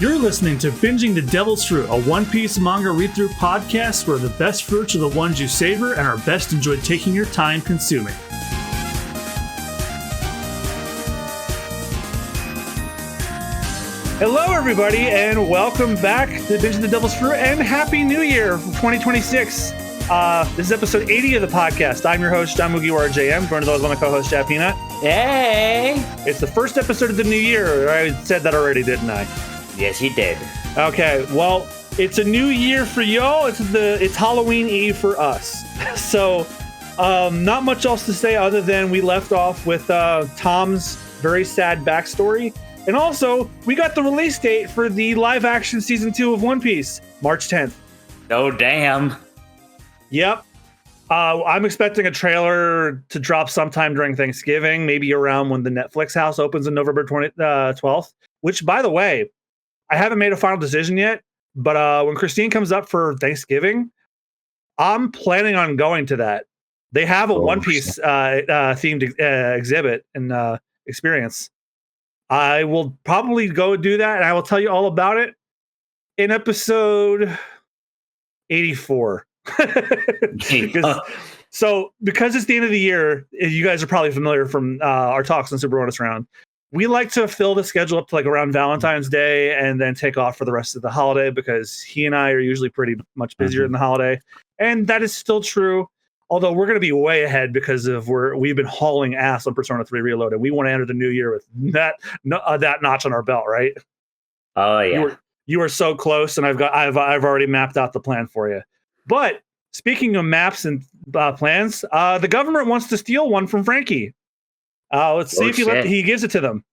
You're listening to Binging the Devil's Fruit, a One Piece manga read-through podcast where the best fruits are the ones you savor and are best enjoyed taking your time consuming. Hello, everybody, and welcome back to Binging the Devil's Fruit, and Happy New Year for 2026. This is episode 80 of the podcast. I'm your host, John Mugiwara JM, joined as always by my co-host, Jack Peanut. Hey! It's the first episode of the new year. I said that already, didn't I? Yes, you did. Okay, well, it's a new year for y'all. It's Halloween Eve for us. So, not much else to say other than we left off with Tom's very sad backstory. And also, we got the release date for the live-action Season 2 of One Piece, March 10th. Oh, damn. Yep. I'm expecting a trailer to drop sometime during Thanksgiving, maybe around when the Netflix house opens on November 12th, which, by the way, I haven't made a final decision yet, but when Christine comes up for Thanksgiving, I'm planning on going to that. They have a One Piece themed exhibit and experience. I will probably go do that, and I will tell you all about it in episode 84. Because it's the end of the year, you guys are probably familiar from our talks on Super Bonus Round. We like to fill the schedule up to like around Valentine's Day and then take off for the rest of the holiday because he and I are usually pretty much busier in the holiday. And that is still true. Although we're going to be way ahead because we've been hauling ass on Persona 3 Reloaded. We want to enter the new year with that notch on our belt, right? Oh yeah. You are so close, and I've already mapped out the plan for you. But speaking of maps and plans, the government wants to steal one from Frankie. Let's see if he gives it to them.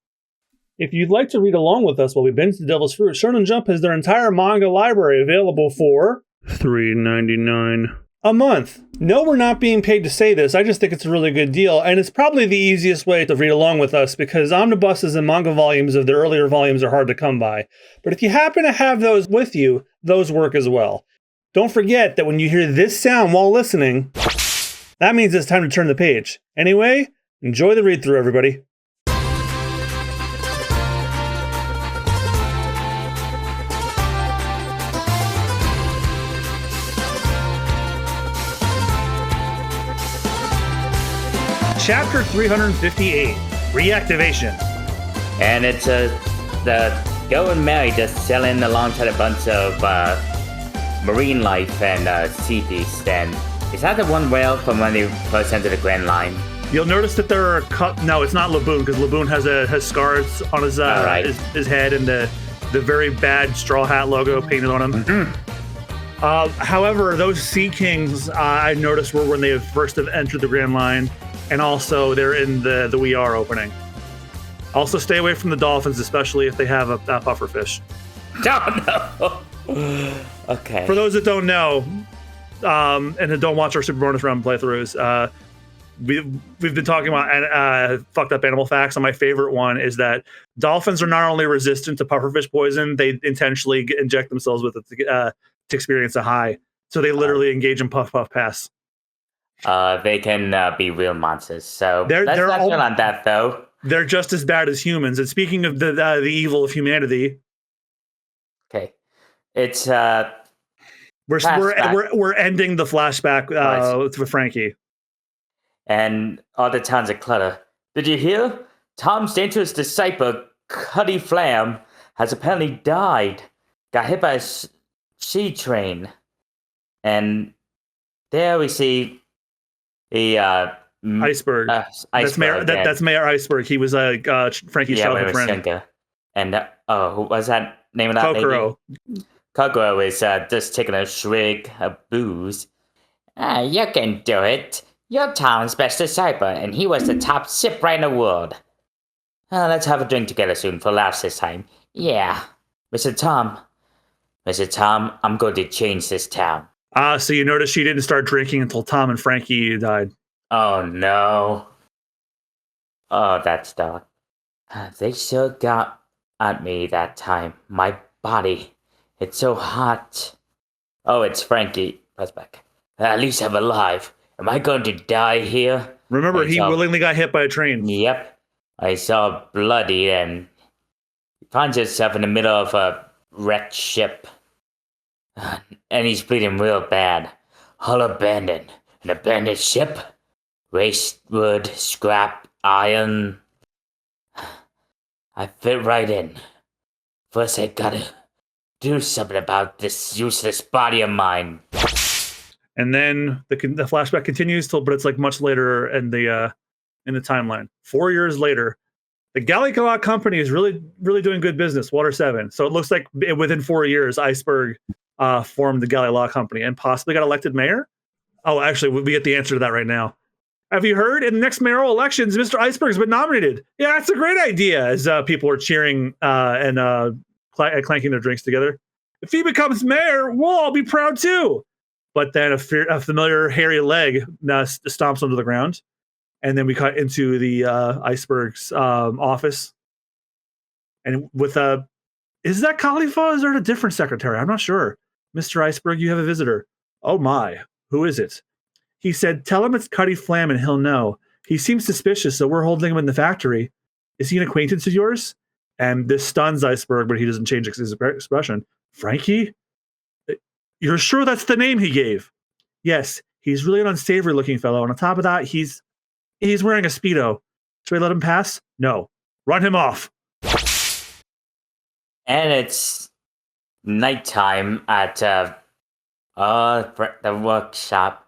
If you'd like to read along with us while we binge the Devil's Fruit, Shonen Jump has their entire manga library available for $3.99 a month. No, we're not being paid to say this. I just think it's a really good deal, and it's probably the easiest way to read along with us because omnibuses and manga volumes of the earlier volumes are hard to come by. But if you happen to have those with you, those work as well. Don't forget that when you hear this sound while listening, that means it's time to turn the page. Anyway, enjoy the read-through, everybody. Chapter 358, Reactivation. And it's the Going Merry just selling alongside a bunch of marine life and sea beasts. And is that the one whale from when they first entered the Grand Line? You'll notice that there are no, it's not Laboon because Laboon has scars on his head and the very bad straw hat logo painted on him. Mm-hmm. However, those Sea Kings I noticed were when they first have entered the Grand Line, and also they're in the We Are opening. Also, stay away from the dolphins, especially if they have a pufferfish. Oh no. Okay. For those that don't know, and that don't watch our Super Bonus Round playthroughs, we've been talking about fucked up animal facts, and my favorite one is that dolphins are not only resistant to pufferfish poison, they intentionally inject themselves with it to experience a high. So they literally engage in puff pass. They can be real monsters. So they're not all on that though. They're just as bad as humans. And speaking of the evil of humanity, okay, it's we're ending the flashback with Frankie. And all the tons of clutter. Did you hear? Tom's dangerous disciple, Cuddy Flam, has apparently died. Got hit by a sea train. And there we see the Iceberg. That's Mayor Iceberg. He was Frankie's childhood friend. And who was that name of that Kokoro. Lady? Kokoro is just taking a swig of booze. You can do it. You're Tom's best disciple, and he was the top shipwright in the world. Let's have a drink together soon for laughs this time. Yeah. Mr. Tom, I'm going to change this town. So you notice she didn't start drinking until Tom and Frankie died. Oh, no. Oh, that's dark. They sure got at me that time. My body. It's so hot. Oh, it's Frankie. Press back. At least I'm alive. Am I going to die here? Remember, he willingly got hit by a train. Yep. I saw bloody and he finds himself in the middle of a wrecked ship. And he's bleeding real bad. Hull abandoned. An abandoned ship? Waste wood, scrap, iron. I fit right in. First I gotta do something about this useless body of mine. And then the flashback continues but it's like much later in the timeline. 4 years later, the Galley Lock Company is really doing good business. Water 7. So it looks like within 4 years, Iceberg formed the Galley Law Company and possibly got elected mayor. Oh, actually, we get the answer to that right now. Have you heard? In the next mayoral elections, Mr. Iceberg's been nominated. Yeah, that's a great idea. As people are cheering and clanking their drinks together. If he becomes mayor, we'll all be proud too. But then a familiar hairy leg stomps onto the ground. And then we cut into the Iceberg's office. And with is that Khalifa or is there a different secretary? I'm not sure. Mr. Iceberg, you have a visitor. Oh my, who is it? He said, tell him it's Cutty Flam and he'll know. He seems suspicious, so we're holding him in the factory. Is he an acquaintance of yours? And this stuns Iceberg, but he doesn't change his expression. Frankie? You're sure that's the name he gave? Yes, he's really an unsavory looking fellow. And on top of that, he's wearing a Speedo. Should we let him pass? No. Run him off. And it's nighttime at the workshop.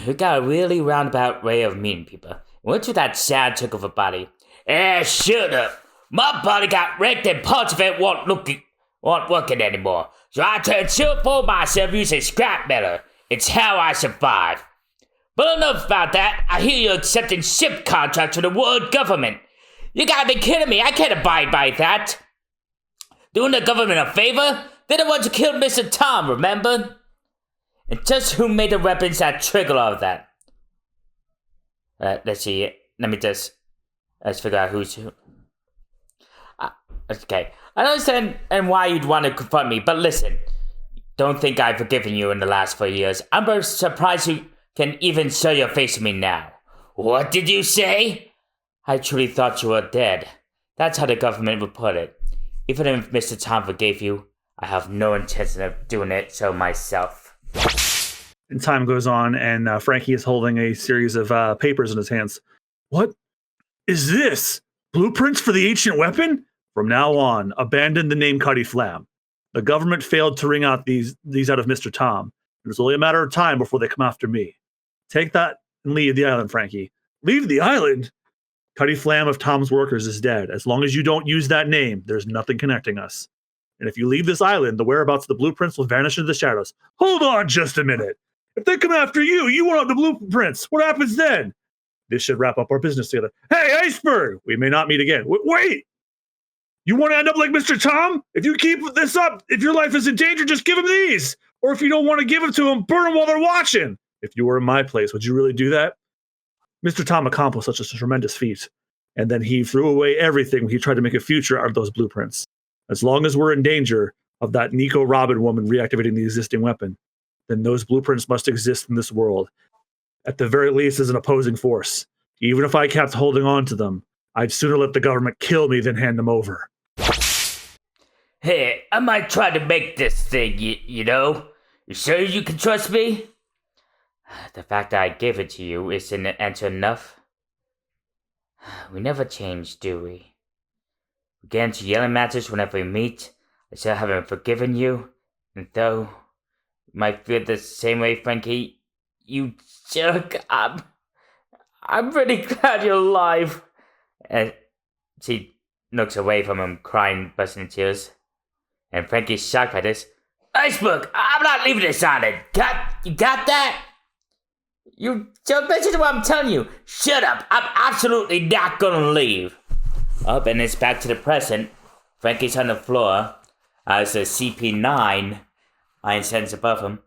We got a really roundabout way of meeting people. We went to that sad took of a body. Shut up. My body got wrecked and parts of it weren't working anymore. So I turned to for myself using scrap metal. It's how I survive. But enough about that. I hear you're accepting ship contracts for the world government. You gotta be kidding me. I can't abide by that. Doing the government a favor? They're the ones who killed Mr. Tom, remember? And just who made the weapons that trigger all of that? Let's see. Let's figure out who's who. Okay. I don't understand and why you'd want to confront me, but listen. Don't think I've forgiven you in the last 4 years. I'm very surprised you can even show your face to me now. What did you say? I truly thought you were dead. That's how the government would put it. Even if Mr. Tom forgave you, I have no intention of doing it so myself. And time goes on, and Frankie is holding a series of papers in his hands. What is this? Blueprints for the ancient weapon? From now on, abandon the name Cutty Flam. The government failed to wring out these out of Mr. Tom. It was only a matter of time before they come after me. Take that and leave the island, Frankie. Leave the island? Cutty Flam of Tom's Workers is dead. As long as you don't use that name, there's nothing connecting us. And if you leave this island, the whereabouts of the blueprints will vanish into the shadows. Hold on just a minute. If they come after you, you won't have the blueprints. What happens then? This should wrap up our business together. Hey, Iceberg! We may not meet again. Wait! You want to end up like Mr. Tom? If you keep this up, if your life is in danger, just give him these. Or if you don't want to give them to him, burn them while they're watching. If you were in my place, would you really do that? Mr. Tom accomplished such a tremendous feat. And then he threw away everything when he tried to make a future out of those blueprints. As long as we're in danger of that Nico Robin woman reactivating the existing weapon, then those blueprints must exist in this world. At the very least as an opposing force. Even if I kept holding on to them, I'd sooner let the government kill me than hand them over. Hey, I might try to make this thing, you know? You sure you can trust me? The fact that I gave it to you isn't answer enough. We never change, do we? We get into yelling matches whenever we meet. I still haven't forgiven you. And though you might feel the same way, Frankie, you jerk, I'm really glad you're alive. And she looks away from him, crying, busting in tears. And Frankie's shocked by this. Iceberg, I'm not leaving this island. You got that? You don't listen to what I'm telling you. Shut up. I'm absolutely not gonna leave. Up and it's back to the present. Frankie's on the floor. As the CP9 iron stands above him.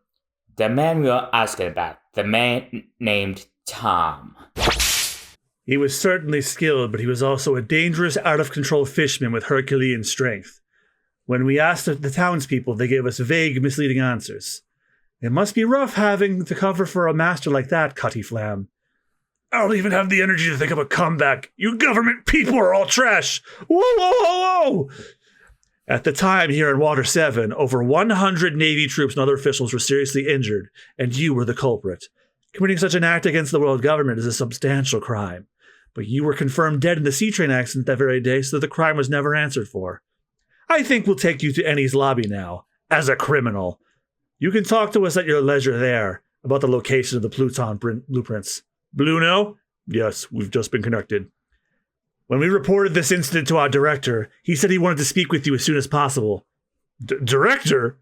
The man we were asking about. The man named Tom. He was certainly skilled, but he was also a dangerous, out-of-control fisherman with Herculean strength. When we asked the townspeople, they gave us vague, misleading answers. It must be rough having to cover for a master like that, Cutty Flam. I don't even have the energy to think of a comeback. You government people are all trash. Whoa, whoa, whoa, whoa! At the time, here in Water 7, over 100 Navy troops and other officials were seriously injured, and you were the culprit. Committing such an act against the world government is a substantial crime. But you were confirmed dead in the sea train accident that very day, so the crime was never answered for. I think we'll take you to Ennie's lobby now, as a criminal. You can talk to us at your leisure there about the location of the Pluton blueprints. Bluno? Yes, we've just been connected. When we reported this incident to our director, he said he wanted to speak with you as soon as possible. Director?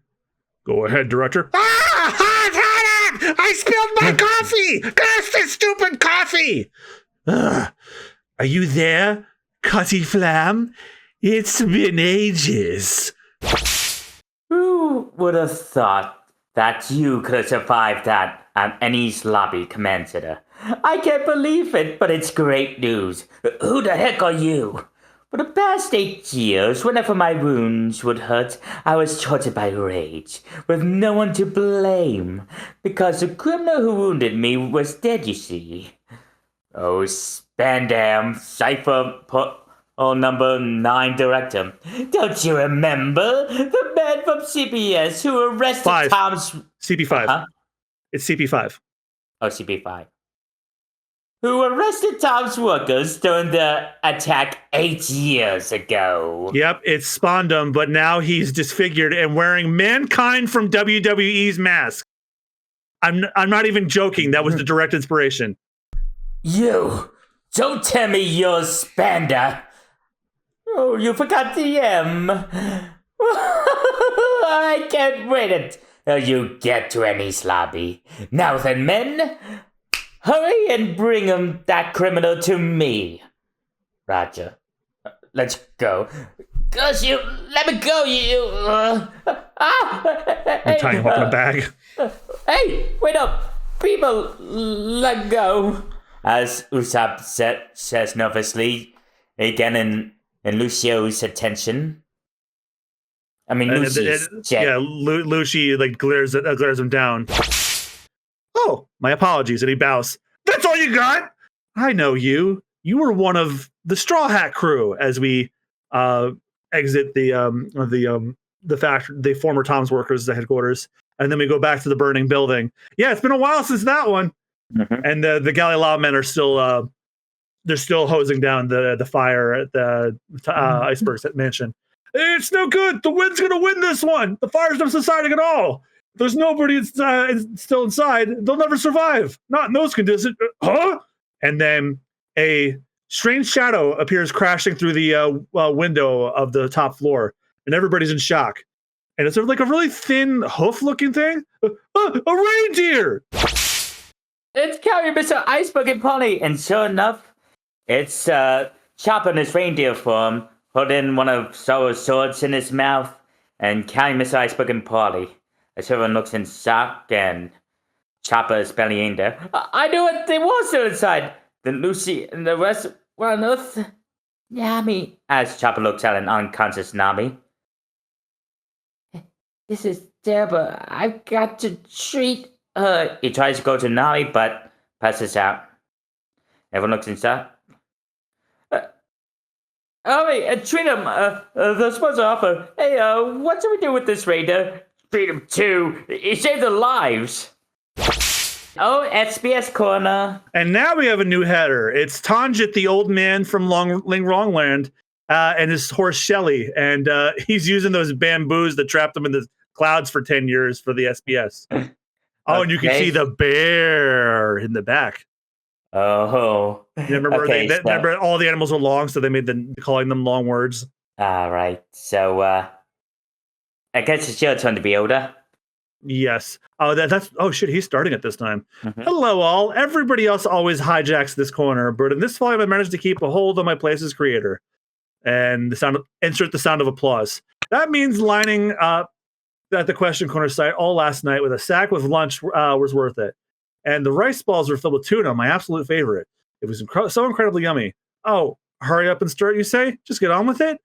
Go ahead, director. I spilled my coffee! Curse this stupid coffee! Are you there, Cutty Flam? It's been ages. Who would have thought that you could have survived that at Ennie's lobby, Commander? I can't believe it, but it's great news. Who the heck are you? For the past 8 years, whenever my wounds would hurt, I was tortured by rage, with no one to blame, because the criminal who wounded me was dead, you see. Oh, Spandam, Cypher, number 9 director. Don't you remember? The man from CBS who arrested Tom's... CP5. Huh? It's CP5. Oh, CP5. Who arrested Tom's workers during the attack 8 years ago. Yep, it's Spondum, but now he's disfigured and wearing Mankind from WWE's mask. I'm not even joking. That was the direct inspiration. You! Don't tell me you're Spanda! Oh, you forgot the M. I can't wait until you get to Ennie's lobby. Now then, men, hurry and bring that criminal to me. Roger. Let's go. Gosh, you let me go, you. I'm tying him up in a bag. Hey, wait up. People, let go. As Usopp says nervously, again in Lucio's attention. I mean, Lucy's Lucy like glares him down. Oh, my apologies, and he bows. That's all you got? I know you. You were one of the Straw Hat crew as we exit the factory, the former Tom's workers, the headquarters, and then we go back to the burning building. Yeah, it's been a while since that one. Mm-hmm. And the Galileo men are still they're still hosing down the fire at the Iceberg's mansion. It's no good. The wind's gonna win this one. The fire's not subsiding at all. There's nobody still inside. They'll never survive. Not in those conditions. Huh? And then a strange shadow appears crashing through the window of the top floor, and everybody's in shock. And it's sort of like a really thin hoof-looking thing. A reindeer. It's carrying Mr. Iceberg and Polly, and sure enough, it's Chopper in his reindeer form, holding one of Sorrow's swords in his mouth, and carrying Mr. Iceberg and Polly. As everyone looks in shock, and Chopper is barely in there. I knew it! They were still inside! Then Lucy and the rest were on Earth. Nami, as Chopper looks at an unconscious Nami. This is terrible. I've got to treat her. He tries to go to Nami, but passes out. Everyone looks inside. Hurry, treat him. They're supposed to offer. Hey, what should we do with this raider? Treat him too. He saved their lives. Oh, SBS Corner. And now we have a new header. It's Tanjit, the old man from Ling Longland, and his horse Shelly. And he's using those bamboos that trapped him in the clouds for 10 years for the SBS. Oh, and you can see the bear in the back. Oh. You remember, remember all the animals are long, so they made calling them long words. All right. So, I guess it's your turn to be older. Yes. Oh, that's. Oh shit! He's starting at this time. Mm-hmm. Hello, all. Everybody else always hijacks this corner, but in this volume, I managed to keep a hold on my place as creator. And insert the sound of applause. That means lining up at the question corner site all last night with a sack with lunch was worth it. And the rice balls were filled with tuna, my absolute favorite. It was so incredibly yummy. Oh, hurry up and start, you say? Just get on with it?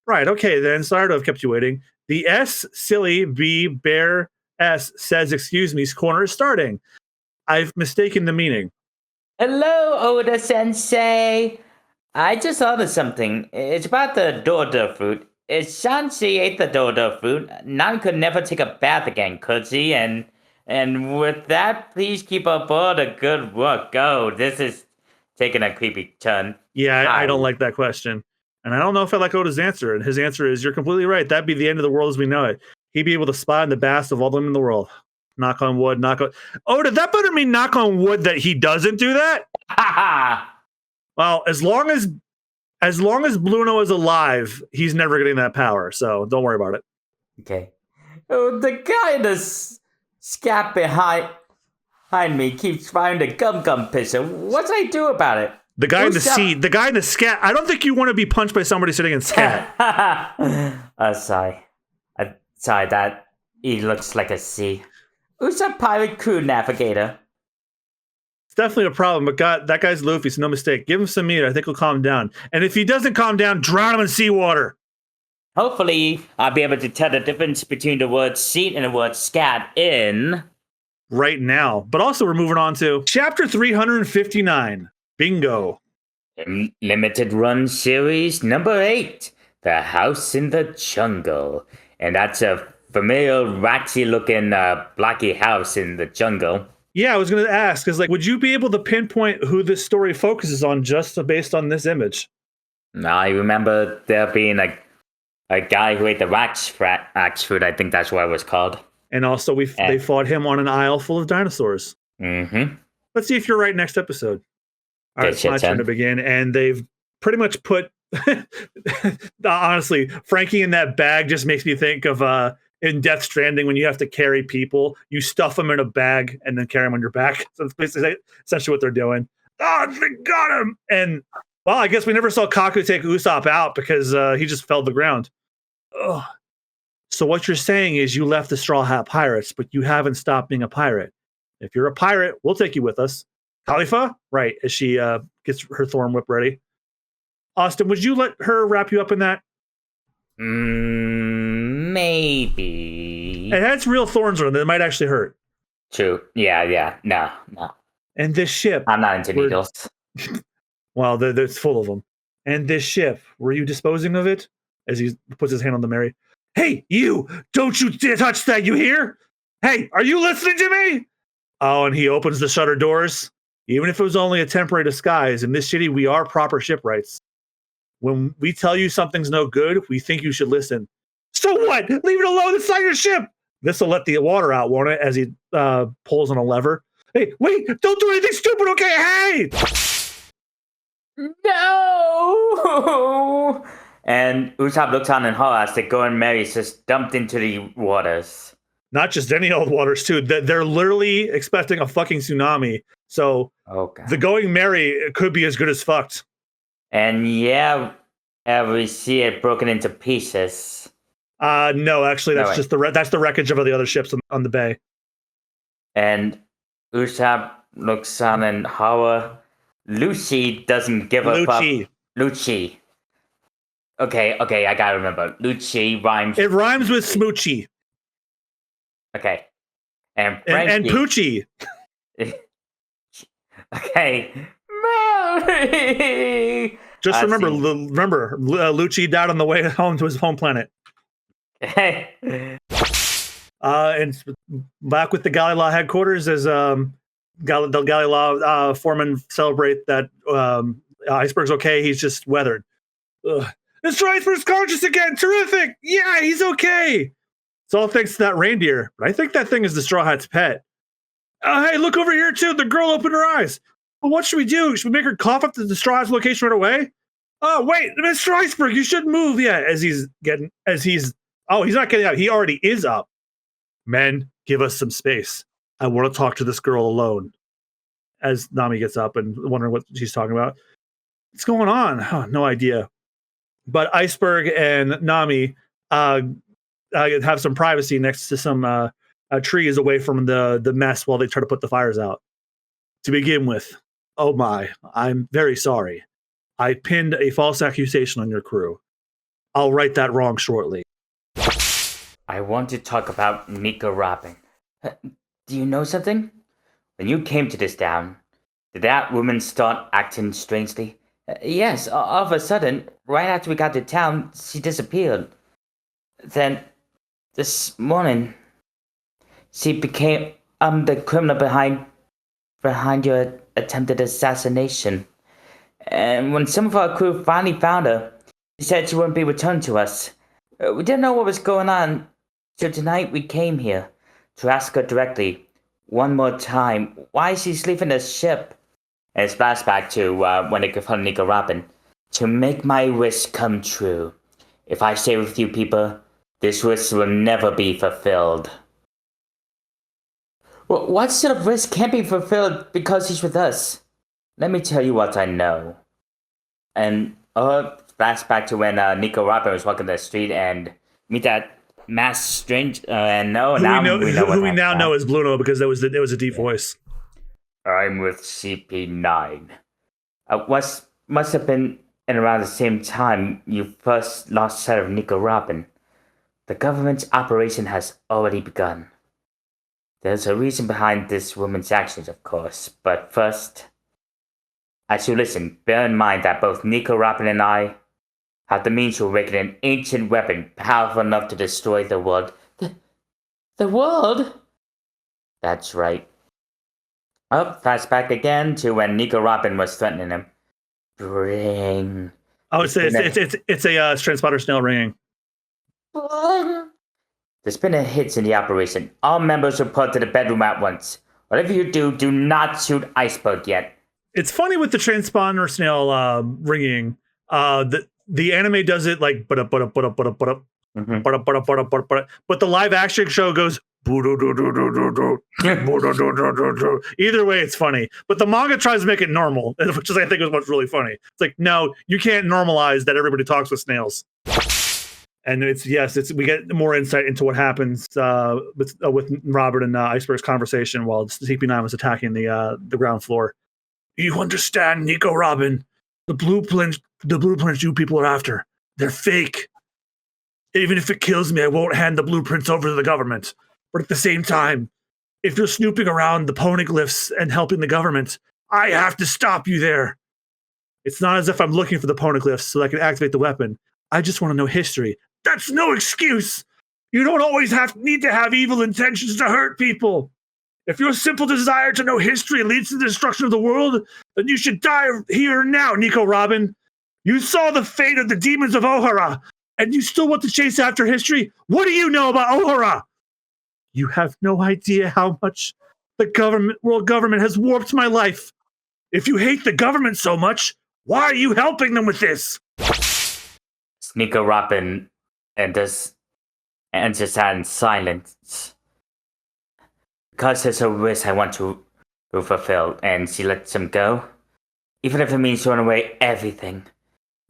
Right, okay then. Sorry to have kept you waiting. The S, silly, B, bear, S says, excuse me, corner is starting. I've mistaken the meaning. Hello, Oda Sensei. I just thought of something. It's about the Dorda fruit. if Shanxi ate the dodo fruit, Nan could never take a bath again, could she? And with that, please keep aboard a good work. Oh, this is taking a creepy turn. Yeah, I don't like that question. And I don't know if I like Oda's answer. And his answer is, you're completely right. That'd be the end of the world as we know it. He'd be able to spy in the baths of all the women in the world. Knock on wood, knock on... Oda, that better mean knock on wood that he doesn't do that? Well, as long as Bluno is alive, he's never getting that power. So don't worry about it. Okay. Oh, the guy in the scat behind me keeps firing the gum pistol. What do I do about it? The guy in the seat, the guy in the scat. I don't think you want to be punched by somebody sitting in scat. Sorry. Sorry, that he looks like a C. Who's a pirate crew navigator? It's definitely a problem, but that guy's Luffy, so no mistake. Give him some meat. I think he'll calm down. And if he doesn't calm down, drown him in seawater. Hopefully, I'll be able to tell the difference between the word seat and the word scat in... right now. But also, we're moving on to Chapter 359. Bingo. Limited run series number 8. The House in the Jungle. And that's a familiar, ratsy-looking blocky house in the jungle. Yeah, I was going to ask, because would you be able to pinpoint who this story focuses on just based on this image? I remember there being a guy who ate the axe fruit. I think that's what it was called. And also, they fought him on an aisle full of dinosaurs. Mm-hmm. Let's see if you're right next episode. All right, it's my turn to begin. And they've pretty much put... honestly, Frankie in that bag just makes me think of in Death Stranding when you have to carry people. You stuff them in a bag and then carry them on your back. So it's basically essentially what they're doing. Oh, they got him! And, well, I guess we never saw Kaku take Usopp out because he just fell to the ground. Ugh. So what you're saying is you left the Straw Hat Pirates, but you haven't stopped being a pirate. If you're a pirate, we'll take you with us. Khalifa? Right, as she gets her thorn whip ready. Austen, would you let her wrap you up in that? Maybe. It has real thorns on it that might actually hurt. True. Yeah. No. And this ship... I'm not into needles. Well, it's full of them. And this ship, were you disposing of it? As he puts his hand on the Mary. Hey, you! Don't you dare touch that, you hear? Hey, are you listening to me? Oh, and he opens the shutter doors. Even if it was only a temporary disguise, in this city, we are proper shipwrights. When we tell you something's no good, we think you should listen. So what? Leave it alone. It's not your ship. This will let the water out, won't it? As he pulls on a lever. Hey, wait! Don't do anything stupid, okay? Hey! No! And Usopp looks on in horror as the Going Merry just dumped into the waters. Not just any old waters, too. They're literally expecting a fucking tsunami. So the Going Merry could be as good as fucked. And yeah, we see it broken into pieces. No, actually, that's just that's the wreckage of the other ships on the bay. And Usopp looks on in horror. Lucy doesn't give a fuck. Lucci. Okay, I gotta remember. Lucci rhymes. It rhymes with Smoochie. Okay. And Poochie. Okay. Mary! Just remember, Lucci died on the way home to his home planet. And back with the Galley Law headquarters as the Galley Law foreman celebrate that Iceberg's okay. He's just weathered. Mr. Iceberg's conscious again. Terrific. Yeah, he's okay. It's all thanks to that reindeer. But I think that thing is the Straw Hat's pet. Hey, look over here too. The girl opened her eyes. Well, what should we do? Should we make her cough up to the Straw Hat's location right away? Oh, wait, Mr. Iceberg, you shouldn't move yet. He's not getting out. He already is up. Men, give us some space. I want to talk to this girl alone. As Nami gets up and wondering what she's talking about. What's going on? Oh, no idea. But Iceberg and Nami have some privacy next to some trees away from the mess while they try to put the fires out. To begin with, oh my, I'm very sorry. I pinned a false accusation on your crew. I'll right that wrong shortly. I want to talk about Nika robbing. Do you know something? When you came to this town, did that woman start acting strangely? Yes, all of a sudden, right after we got to town, she disappeared. Then, this morning, she became the criminal behind your attempted assassination. And when some of our crew finally found her, she said she wouldn't be returned to us. We didn't know what was going on, so tonight we came here to ask her directly, one more time, why she's leaving the ship. And it's flashback to when they confronted Nico Robin. To make my wish come true. If I stay with you people, this wish will never be fulfilled. Well, what sort of wish can't be fulfilled because he's with us? Let me tell you what I know. And flashback to when Nico Robin was walking the street and meet that masked strange. And no, now we know who we now know is Bruno because it was a deep voice. I'm with CP9. Must have been in around the same time you first lost sight of Nico Robin. The government's operation has already begun. There's a reason behind this woman's actions, of course, but first, as you listen, bear in mind that both Nico Robin and I have the means to awaken an ancient weapon powerful enough to destroy the world. The world? That's right. Flashback again to when Nico Robin was threatening him. Bring. Oh, it's a transponder snail ringing. There's been a hit in the operation. All members report to the bedroom at once. Whatever you do, do not shoot Iceberg yet. It's funny with the transponder snail ringing. The anime does it like but the live action show goes. Either way, it's funny. But the manga tries to make it normal, which is I think is what's really funny. It's like, no, you can't normalize that everybody talks with snails. And we get more insight into what happens with Robert and Iceberg's conversation while CP9 was attacking the ground floor. You understand, Nico Robin? The blueprints you people are after, they're fake. Even if it kills me, I won't hand the blueprints over to the government. But at the same time, if you're snooping around the poneglyphs and helping the government, I have to stop you there. It's not as if I'm looking for the poneglyphs so that I can activate the weapon. I just want to know history. That's no excuse. You don't always need to have evil intentions to hurt people. If your simple desire to know history leads to the destruction of the world, then you should die here and now, Nico Robin. You saw the fate of the demons of Ohara, and you still want to chase after history? What do you know about Ohara? You have no idea how much the world government has warped my life. If you hate the government so much, why are you helping them with this? Nico Robin and just sat in silence. Because there's a wish I want to fulfill, and she lets him go. Even if it means throwing away everything.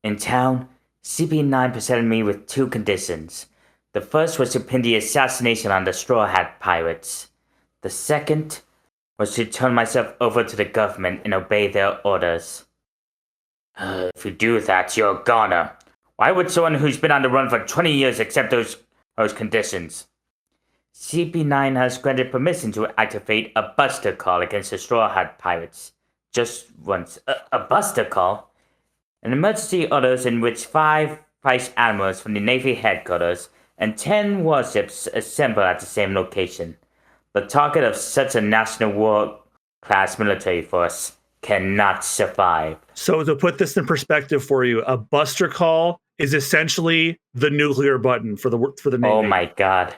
In town, CP9 presented me with two conditions. The first was to pin the assassination on the Straw Hat Pirates. The second was to turn myself over to the government and obey their orders. If you do that, you're a goner. Why would someone who's been on the run for 20 years accept those conditions? CP9 has granted permission to activate a buster call against the Straw Hat Pirates. Just once. A buster call? An emergency orders in which 5 vice admirals from the Navy headquarters and 10 warships assemble at the same location. The target of such a national war-class military force cannot survive. So to put this in perspective for you, a buster call is essentially the nuclear button for the Navy. Oh my god.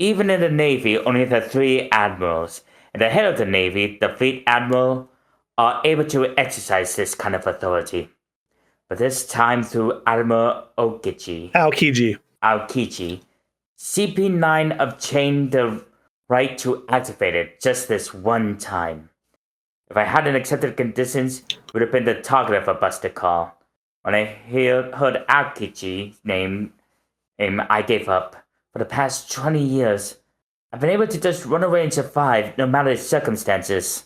Even in the Navy, only the 3 admirals and the head of the Navy, the fleet admiral, are able to exercise this kind of authority. But this time through Admiral Aokiji, CP9 obtained the right to activate it just this one time. If I hadn't accepted conditions, it would have been the target of a buster call. When I heard Aokiji's name, I gave up. For the past 20 years, I've been able to just run away and survive no matter the circumstances.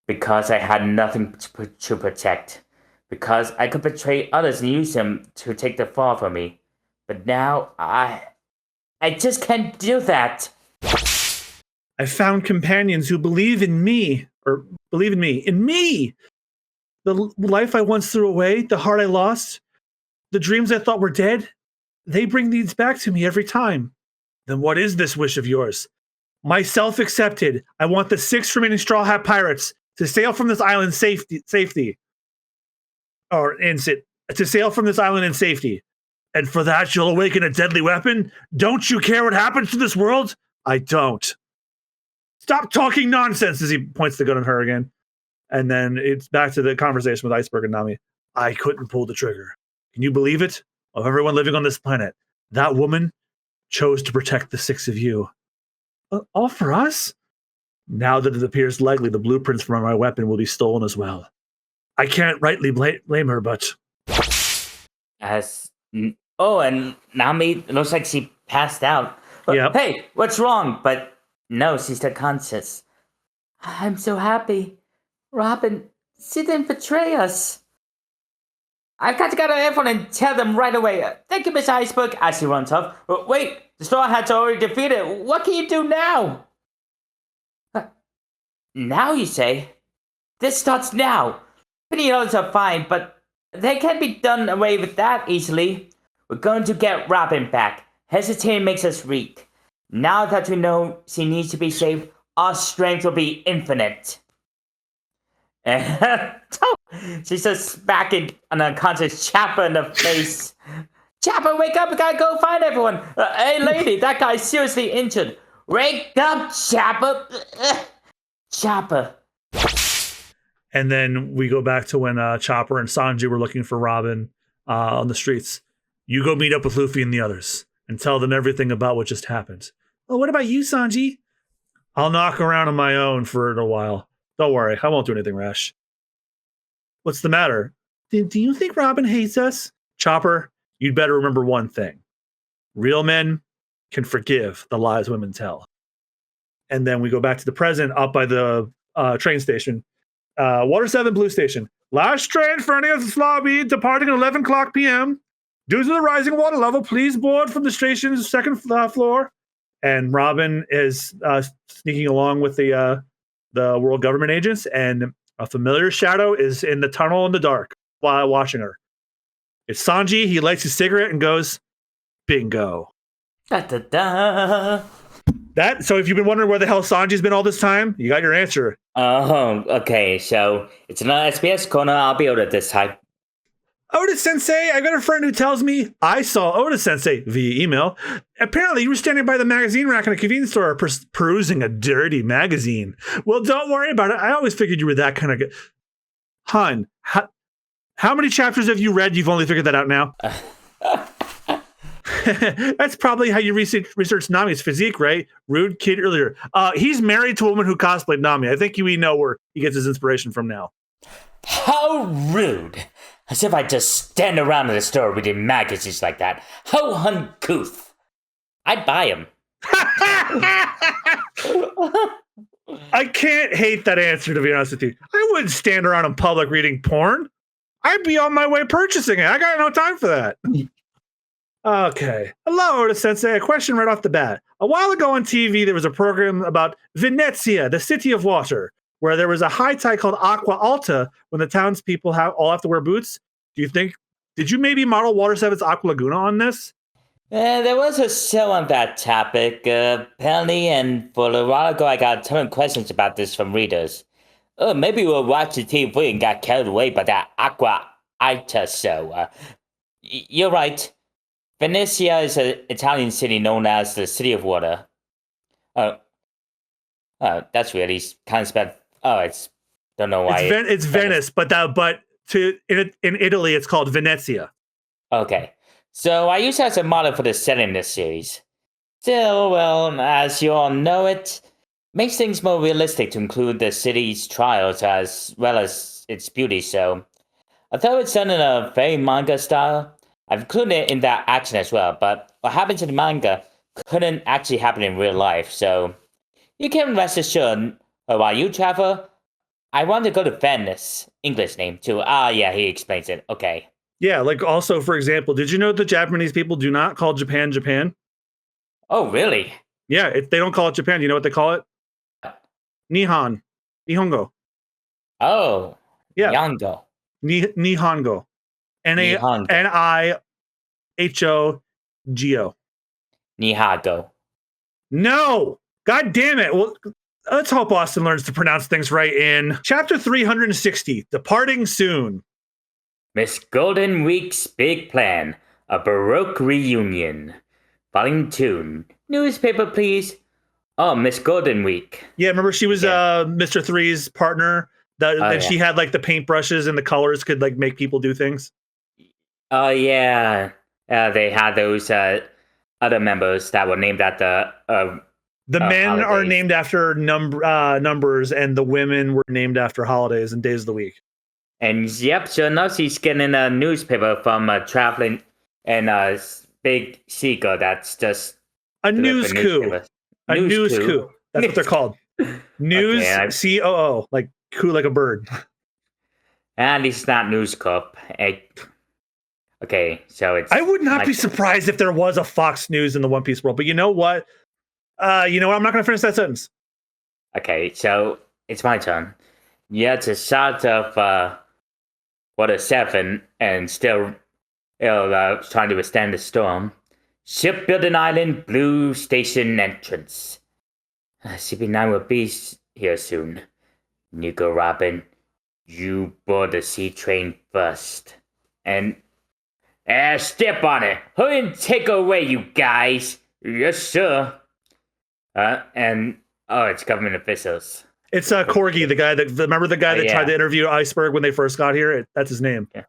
Because I had nothing to protect. Because I could betray others and use them to take the fall for me. But now, I just can't do that. I found companions who believe in me. life I once threw away, the heart I lost, the dreams I thought were dead, they bring these back to me every time. Then what is this wish of yours? Myself accepted. I want the 6 remaining Straw Hat Pirates to sail from this island safety. To sail from this island in safety. And for that, you'll awaken a deadly weapon? Don't you care what happens to this world? I don't. Stop talking nonsense, as he points the gun at her again. And then it's back to the conversation with Iceberg and Nami. I couldn't pull the trigger. Can you believe it? Of everyone living on this planet, that woman chose to protect the 6 of you. All for us? Now that it appears likely the blueprints for my weapon will be stolen as well. I can't rightly blame her, but... and Nami looks like she passed out. Yep. Hey, what's wrong? But no, she's still conscious. I'm so happy. Robin, she didn't betray us. I've got to get to everyone and tell them right away. Thank you, Miss Iceberg. As she runs off. Wait, the Straw Hats are already defeated. What can you do now? Now, you say? This starts now. Many others are fine, but they can't be done away with that easily. We're going to get Robin back. Hesitating makes us weak. Now that we know she needs to be saved, our strength will be infinite. And she's just smacking an unconscious Chopper in the face. Chopper, wake up! We gotta go find everyone. Hey, lady, that guy's seriously injured. Wake up, Chopper! Chopper. And then we go back to when Chopper and Sanji were looking for Robin on the streets. You go meet up with Luffy and the others and tell them everything about what just happened. Oh, what about you, Sanji? I'll knock around on my own for a while. Don't worry, I won't do anything rash. What's the matter? Do you think Robin hates us? Chopper, you'd better remember one thing. Real men can forgive the lies women tell. And then we go back to the present up by the train station. Water 7 Blue Station. Last train for any of the lobby departing at 11 o'clock p.m. Due to the rising water level, please board from the station's second floor. And Robin is sneaking along with the world government agents, and a familiar shadow is in the tunnel in the dark while watching her. It's Sanji. He lights his cigarette and goes, bingo. Da, da, da. So if you've been wondering where the hell Sanji's been all this time, you got your answer. Oh, okay. So it's another SBS corner. I'll be Oda this time. Oda Sensei, I got a friend who tells me I saw Oda Sensei via email. Apparently, you were standing by the magazine rack in a convenience store perusing a dirty magazine. Well, don't worry about it. I always figured you were that kind of guy. Hun, how many chapters have you read? You've only figured that out now? That's probably how you research Nami's physique, right? Rude kid earlier. He's married to a woman who cosplayed Nami. I think we know where he gets his inspiration from now. How rude. As if I just stand around in the store reading magazines like that. How uncouth. I'd buy him. I can't hate that answer, to be honest with you. I wouldn't stand around in public reading porn. I'd be on my way purchasing it. I got no time for that. Okay. Hello, Oda Sensei. A question right off the bat. A while ago on TV, there was a program about Venezia, the city of water, where there was a high tide called Aqua Alta when the townspeople all have to wear boots. Did you maybe model Water 7's Aqua Laguna on this? There was a show on that topic, apparently, and for a while ago I got a ton of questions about this from readers. Maybe we'll watch the TV and got carried away by that Aqua Alta show. You're right. Venezia is an Italian city known as the City of Water. That's really kind of spelled. Don't know why. It's Venice, but in Italy it's called Venezia. Okay, so I use it as a model for the setting in this series. Still, well, as you all know, it makes things more realistic to include the city's trials as well as its beauty. So, although it's done in a very manga style, I've included it in that action as well. But what happens in the manga couldn't actually happen in real life, so you can rest assured. While you travel, I want to go to Venice. English name too. Yeah, he explains it. Okay. Yeah, like also, for example, did you know the Japanese people do not call Japan Japan? Oh, really? Yeah, they don't call it Japan. You know what they call it? Nihon. Nihongo. Oh. Yeah. Nihongo. Nihongo. Nihogo. Nihago. No! God damn it. Well, let's hope Austen learns to pronounce things right in chapter 360, Departing Soon. Miss Golden Week's Big Plan, a Baroque Reunion. Volume 2. Newspaper, please. Oh, Miss Golden Week. Yeah, remember she was Mr. Three's partner? She had like the paintbrushes and the colors could like make people do things. Oh, yeah. They had those other members that were named after men holidays. are named after numbers, and the women were named after holidays and days of the week. And yep, sure enough, she's getting a newspaper from a traveling and a big seeker that's just a news coup. A news coup. That's what they're called. News COO, like coup like a bird. And it's not News Corp. Okay, so it's. I would not be surprised if there was a Fox News in the One Piece world, but you know what? I'm not going to finish that sentence. Okay, so it's my turn. Yeah, it's a shot of a 7 and still trying to withstand the storm. Shipbuilding Island, Blue Station entrance. CP9 will be here soon. Nico Robin, you board the sea train first. And step on it. Hurry and take away, you guys. Yes, sir. It's government officials. It's Corgi, the guy that tried to interview Iceberg when they first got here. That's his name. Yeah.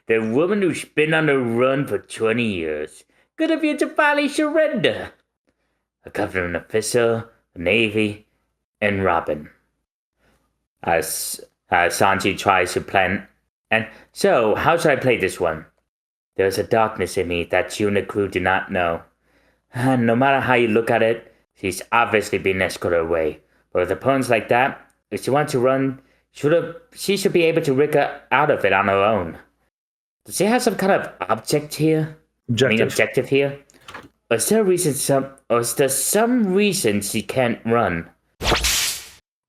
The woman who's been on the run for 20 years. Good of you to finally surrender. A government official, the Navy, and Robin. As Sanji tries to plan. And so, how should I play this one? There's a darkness in me that you and the crew do not know. And no matter how you look at it, she's obviously been escorted away. But with opponents like that, if she wants to run, she should be able to wriggle out of it on her own. Does she have some kind of objective here? Or is there some reason she can't run?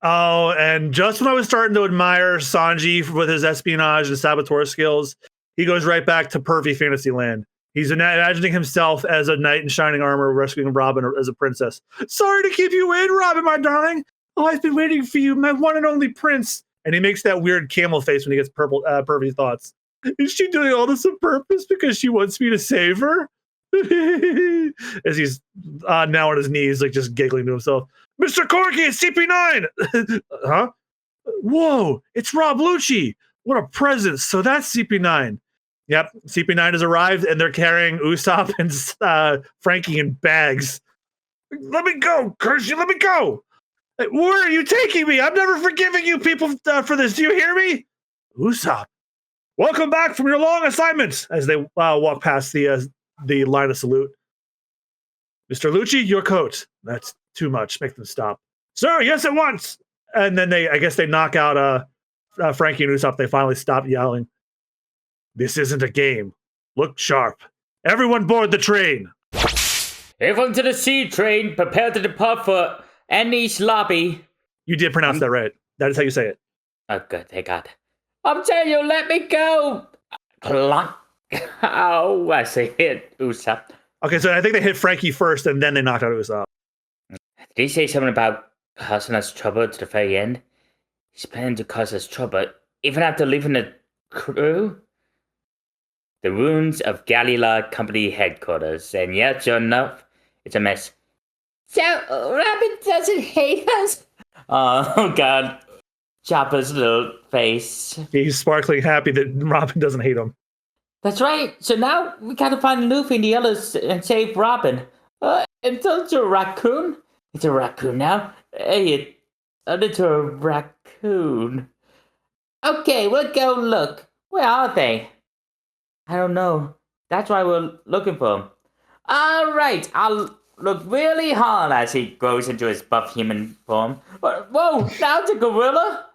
Oh, and just when I was starting to admire Sanji with his espionage and saboteur skills, he goes right back to pervy Fantasyland. He's imagining himself as a knight in shining armor rescuing Robin as a princess. Sorry to keep you waiting, Robin, my darling. Oh, I've been waiting for you, my one and only prince. And he makes that weird camel face when he gets pervy thoughts. Is she doing all this on purpose because she wants me to save her? As he's now on his knees, like just giggling to himself. Mr. Corky, it's CP9! Huh? Whoa, it's Rob Lucci. What a present. So that's CP9. Yep, CP9 has arrived, and they're carrying Usopp and Frankie in bags. Let me go, curse you, let me go! Where are you taking me? I'm never forgiving you people for this. Do you hear me? Usopp, welcome back from your long assignments. As they walk past the line of salute. Mr. Lucci, your coat. That's too much. Make them stop. Sir, yes at once. And then they knock out Frankie and Usopp. They finally stop yelling. This isn't a game. Look sharp. Everyone board the train. Everyone to the sea train. Prepare to depart for Annie's lobby. You did pronounce that right. That is how you say it. Oh, good. Thank God. I'm telling you, let me go. Clunk. Oh, I say hit Usopp. Okay, so I think they hit Frankie first, and then they knocked out Usopp. Did he say something about causing us trouble to the very end? He's planning to cause us trouble, even after leaving the crew? The ruins of Galila Company headquarters, and yet, sure enough, it's a mess. So, Robin doesn't hate us? Oh, God. Chopper's little face. He's sparkling happy that Robin doesn't hate him. That's right. So now we gotta find Luffy and the others and save Robin. And it's a raccoon. It's a raccoon now. Hey, it's a raccoon. Okay, we'll go look. Where are they? I don't know. That's why we're looking for them. All right, I'll look really hard as he grows into his buff human form. Whoa, now it's a gorilla?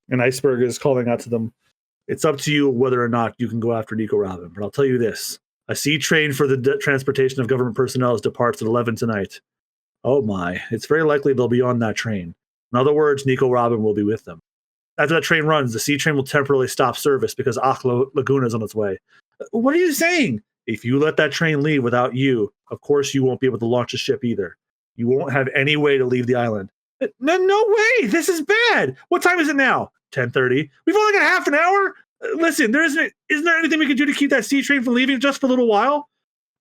And Iceberg is calling out to them. It's up to you whether or not you can go after Nico Robin, but I'll tell you this. A sea train for the transportation of government personnel departs at 11 tonight. Oh my, it's very likely they'll be on that train. In other words, Nico Robin will be with them. After that train runs, the sea train will temporarily stop service because Akla Laguna is on its way. What are you saying? If you let that train leave without you, of course you won't be able to launch a ship either. You won't have any way to leave the island. No way! This is bad! What time is it now? 10:30. We've only got half an hour? Listen, isn't there anything we can do to keep that sea train from leaving just for a little while?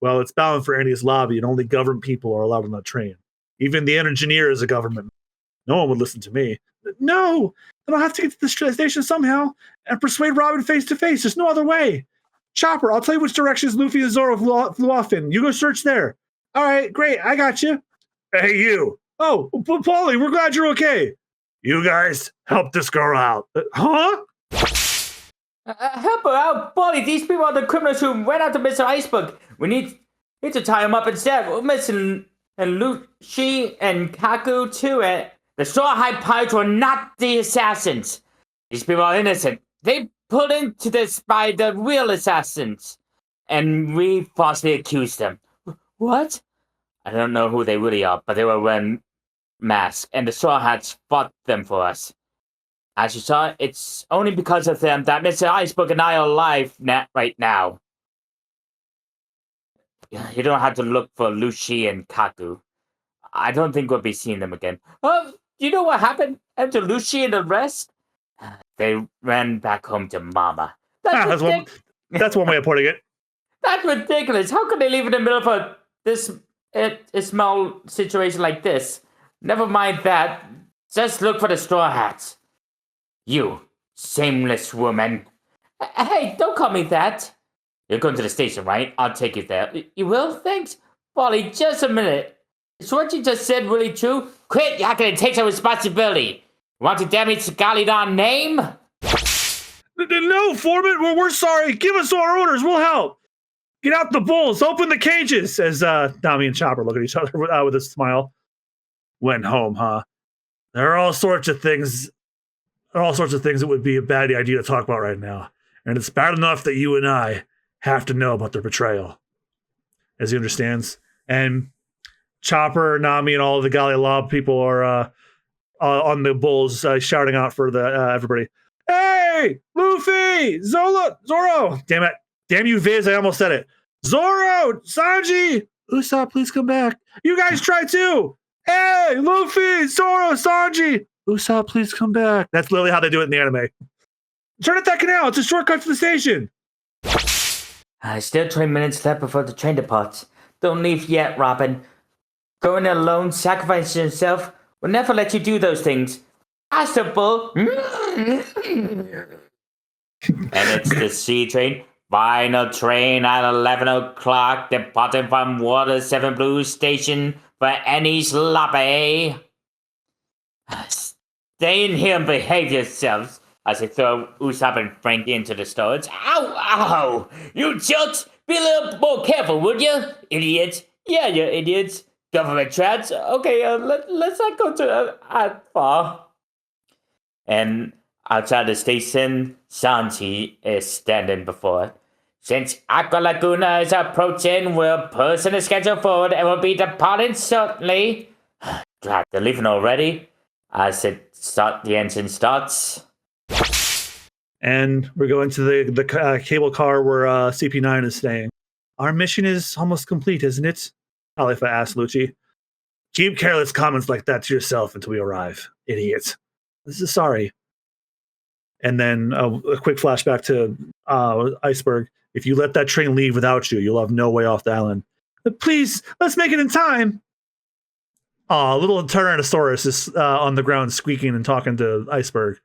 Well, it's bound for Annie's lobby, and only government people are allowed on that train. Even the engineer is a government. No one would listen to me. No! Then I'll have to get to the station somehow and persuade Robin face to face. There's no other way. Chopper, I'll tell you which directions Luffy and Zoro flew off in. You go search there. All right, great. I got you. Hey, you. Oh, Paulie, we're glad you're okay. You guys, help this girl out. Huh? Help her out, Paulie. These people are the criminals who went after Mr. Iceberg. We need to tie him up instead. We're missing and Lucci and Kaku too. And the Straw Hat Pirates were not the assassins. These people are innocent. They put into this by the real assassins, and we falsely accused them. What? I don't know who they really are, but they were wearing masks, and the Straw Hats fought them for us. As you saw, it's only because of them that Mr. Iceberg and I are alive right now. You don't have to look for Lucci and Kaku. I don't think we'll be seeing them again. You know what happened after Lucci and the rest? They ran back home to Mama. That's one way of putting it. That's ridiculous. How could they leave in the middle of a small situation like this? Never mind that. Just look for the Straw Hats. You, shameless woman. Hey, don't call me that. You're going to the station, right? I'll take you there. You will? Thanks. Polly, just a minute. Is what you just said really true? Quit yakking and take some responsibility. You want to damage the Galidon name? No, Foreman, we're sorry. Give us our orders. We'll help. Get out the bulls. Open the cages. As Nami and Chopper look at each other with a smile. Went home, huh? There are all sorts of things. That would be a bad idea to talk about right now. And it's bad enough that you and I have to know about their betrayal. As he understands. And Chopper, Nami, and all of the Galilab people are on the bulls shouting out for the everybody. Hey, Luffy, Zoro. Damn it. Damn you, Viz. I almost said it. Zoro, Sanji, Usopp, please come back. You guys try too. Hey, Luffy, Zoro, Sanji, Usopp, please come back. That's literally how they do it in the anime. Turn at that canal. It's a shortcut to the station. Still 20 minutes left before the train departs. Don't leave yet, Robin. Going alone, sacrificing yourself, will never let you do those things. Possible. And it's the sea train. Final train at 11 o'clock, departing from Water 7 Blue Station for Annie's lobby. Stay in here and behave yourselves as they throw Usopp and Frankie into the storage. Ow, ow! You jerks! Be a little more careful, would you? Idiots. Yeah, you idiots. Government traps. Okay, let's not go to that far. And outside the station, Sanji is standing before it. Since Aqua Laguna is approaching, we'll push the schedule forward and we'll be departing shortly. Glad they're leaving already. As the engine starts. And we're going to the cable car where CP9 is staying. Our mission is almost complete, isn't it? Khalifa asked Lucci. Keep careless comments like that to yourself until we arrive, idiot. This is sorry. And then a quick flashback to Iceberg. If you let that train leave without you, you'll have no way off the island. But please, let's make it in time. Little Tyrannosaurus is on the ground squeaking and talking to Iceberg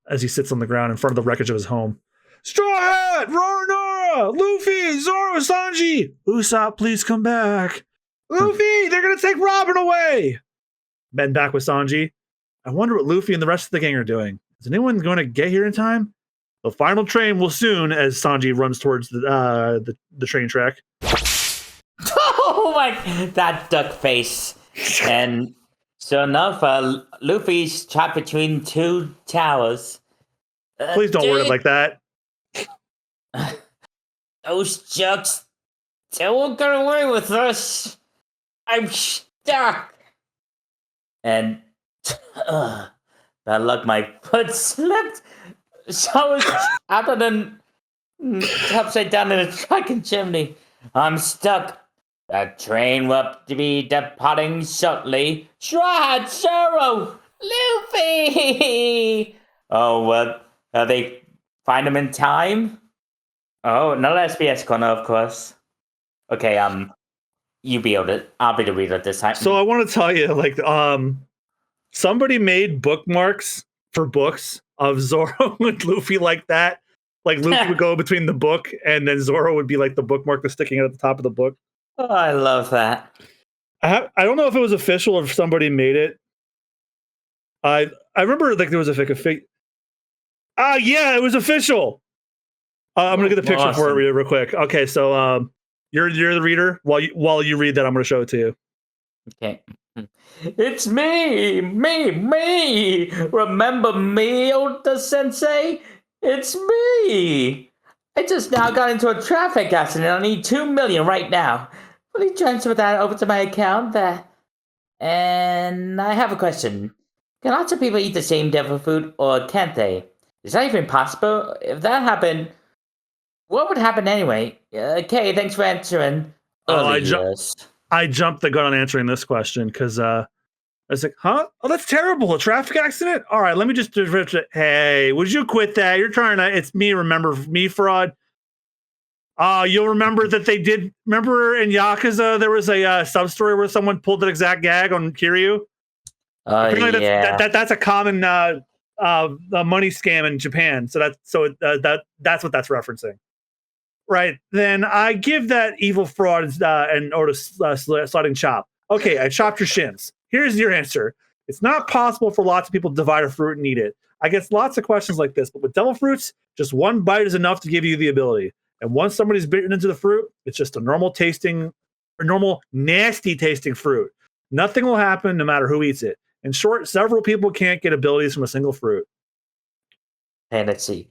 as he sits on the ground in front of the wreckage of his home. Straw Hat! Roronoa! Luffy! Zoro! Sanji! Usopp, please come back. Luffy! They're gonna take Robin away! Ben back with Sanji. I wonder what Luffy and the rest of the gang are doing. Is anyone going to get here in time? The final train will soon, as Sanji runs towards the train track. Oh my, that duck face. And sure enough, Luffy's trapped between two towers. Please don't word it like that. Those jerks, they won't get away with us. I'm stuck. And Ugh, bad luck, my foot slipped. So it's other than upside down in a trucking chimney. I'm stuck. The train will be departing shortly. Shroud, Zoro, Luffy. Oh, well, they find him in time? Oh, no SBS corner, of course. Okay, you be able to. I'll be the reader this time. So I want to tell you, like, somebody made bookmarks for books of Zoro and Luffy like that. Like Luffy would go between the book, and then Zoro would be like the bookmark that's sticking out at the top of the book. Oh, I love that. I don't know if it was official or if somebody made it. I remember like there was a fake. Yeah, it was official. I'm gonna get the picture for it real quick. Okay, so you're the reader. While you read that, I'm gonna show it to you. Okay. It's me! Remember me, Ota Sensei? It's me! I just now got into a traffic accident. I need 2 million right now. Will you transfer that over to my account? And I have a question. Can lots of people eat the same devil food, or can't they? Is that even possible? If that happened, what would happen anyway? Okay, thanks for answering. I jumped the gun on answering this question because I was like, huh? Oh, that's terrible. A traffic accident? All right, let me just... Hey, would you quit that? You're trying to... It's me, remember me fraud? You'll remember that they did... Remember in Yakuza, there was a sub-story where someone pulled that exact gag on Kiryu? Apparently that's a common money scam in Japan. So that's what that's referencing. Right, then I give that evil fraud an Otis sliding chop. Okay, I chopped your shins. Here's your answer. It's not possible for lots of people to divide a fruit and eat it. I get lots of questions like this, but with devil fruits, just one bite is enough to give you the ability. And once somebody's bitten into the fruit, it's just a normal nasty tasting fruit. Nothing will happen no matter who eats it. In short, several people can't get abilities from a single fruit. Hey, let's see.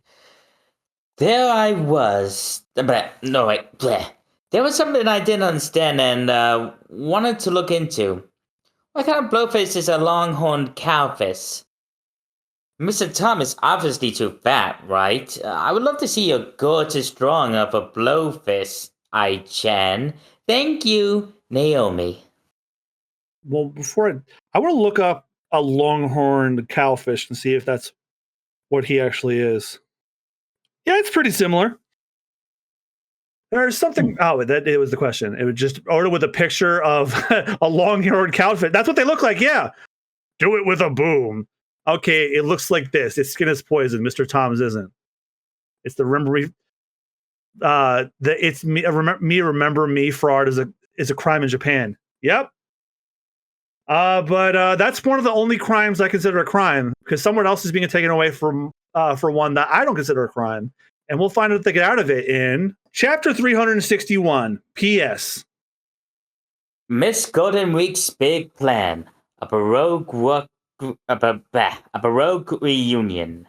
There I was. There was something I didn't understand and wanted to look into. What kind of blowfish is a longhorned cowfish? Mr. Tom is obviously too fat, right? I would love to see a gorgeous drawing of a blowfish, I-chan. Thank you, Naomi. Well, before I want to look up a longhorned cowfish and see if that's what he actually is. Yeah, it's pretty similar. There's something... Oh, it was the question. It was just ordered with a picture of a long-haired cowfish. That's what they look like, yeah. Do it with a boom. Okay, it looks like this. Its skin is poison. Mr. Tom's isn't. It's the remember me fraud is a crime in Japan. Yep. But that's one of the only crimes I consider a crime, because someone else is being taken away for one that I don't consider a crime. And we'll find out if they get out of it in chapter 361. P.S. Miss Golden Week's big plan. A Baroque reunion.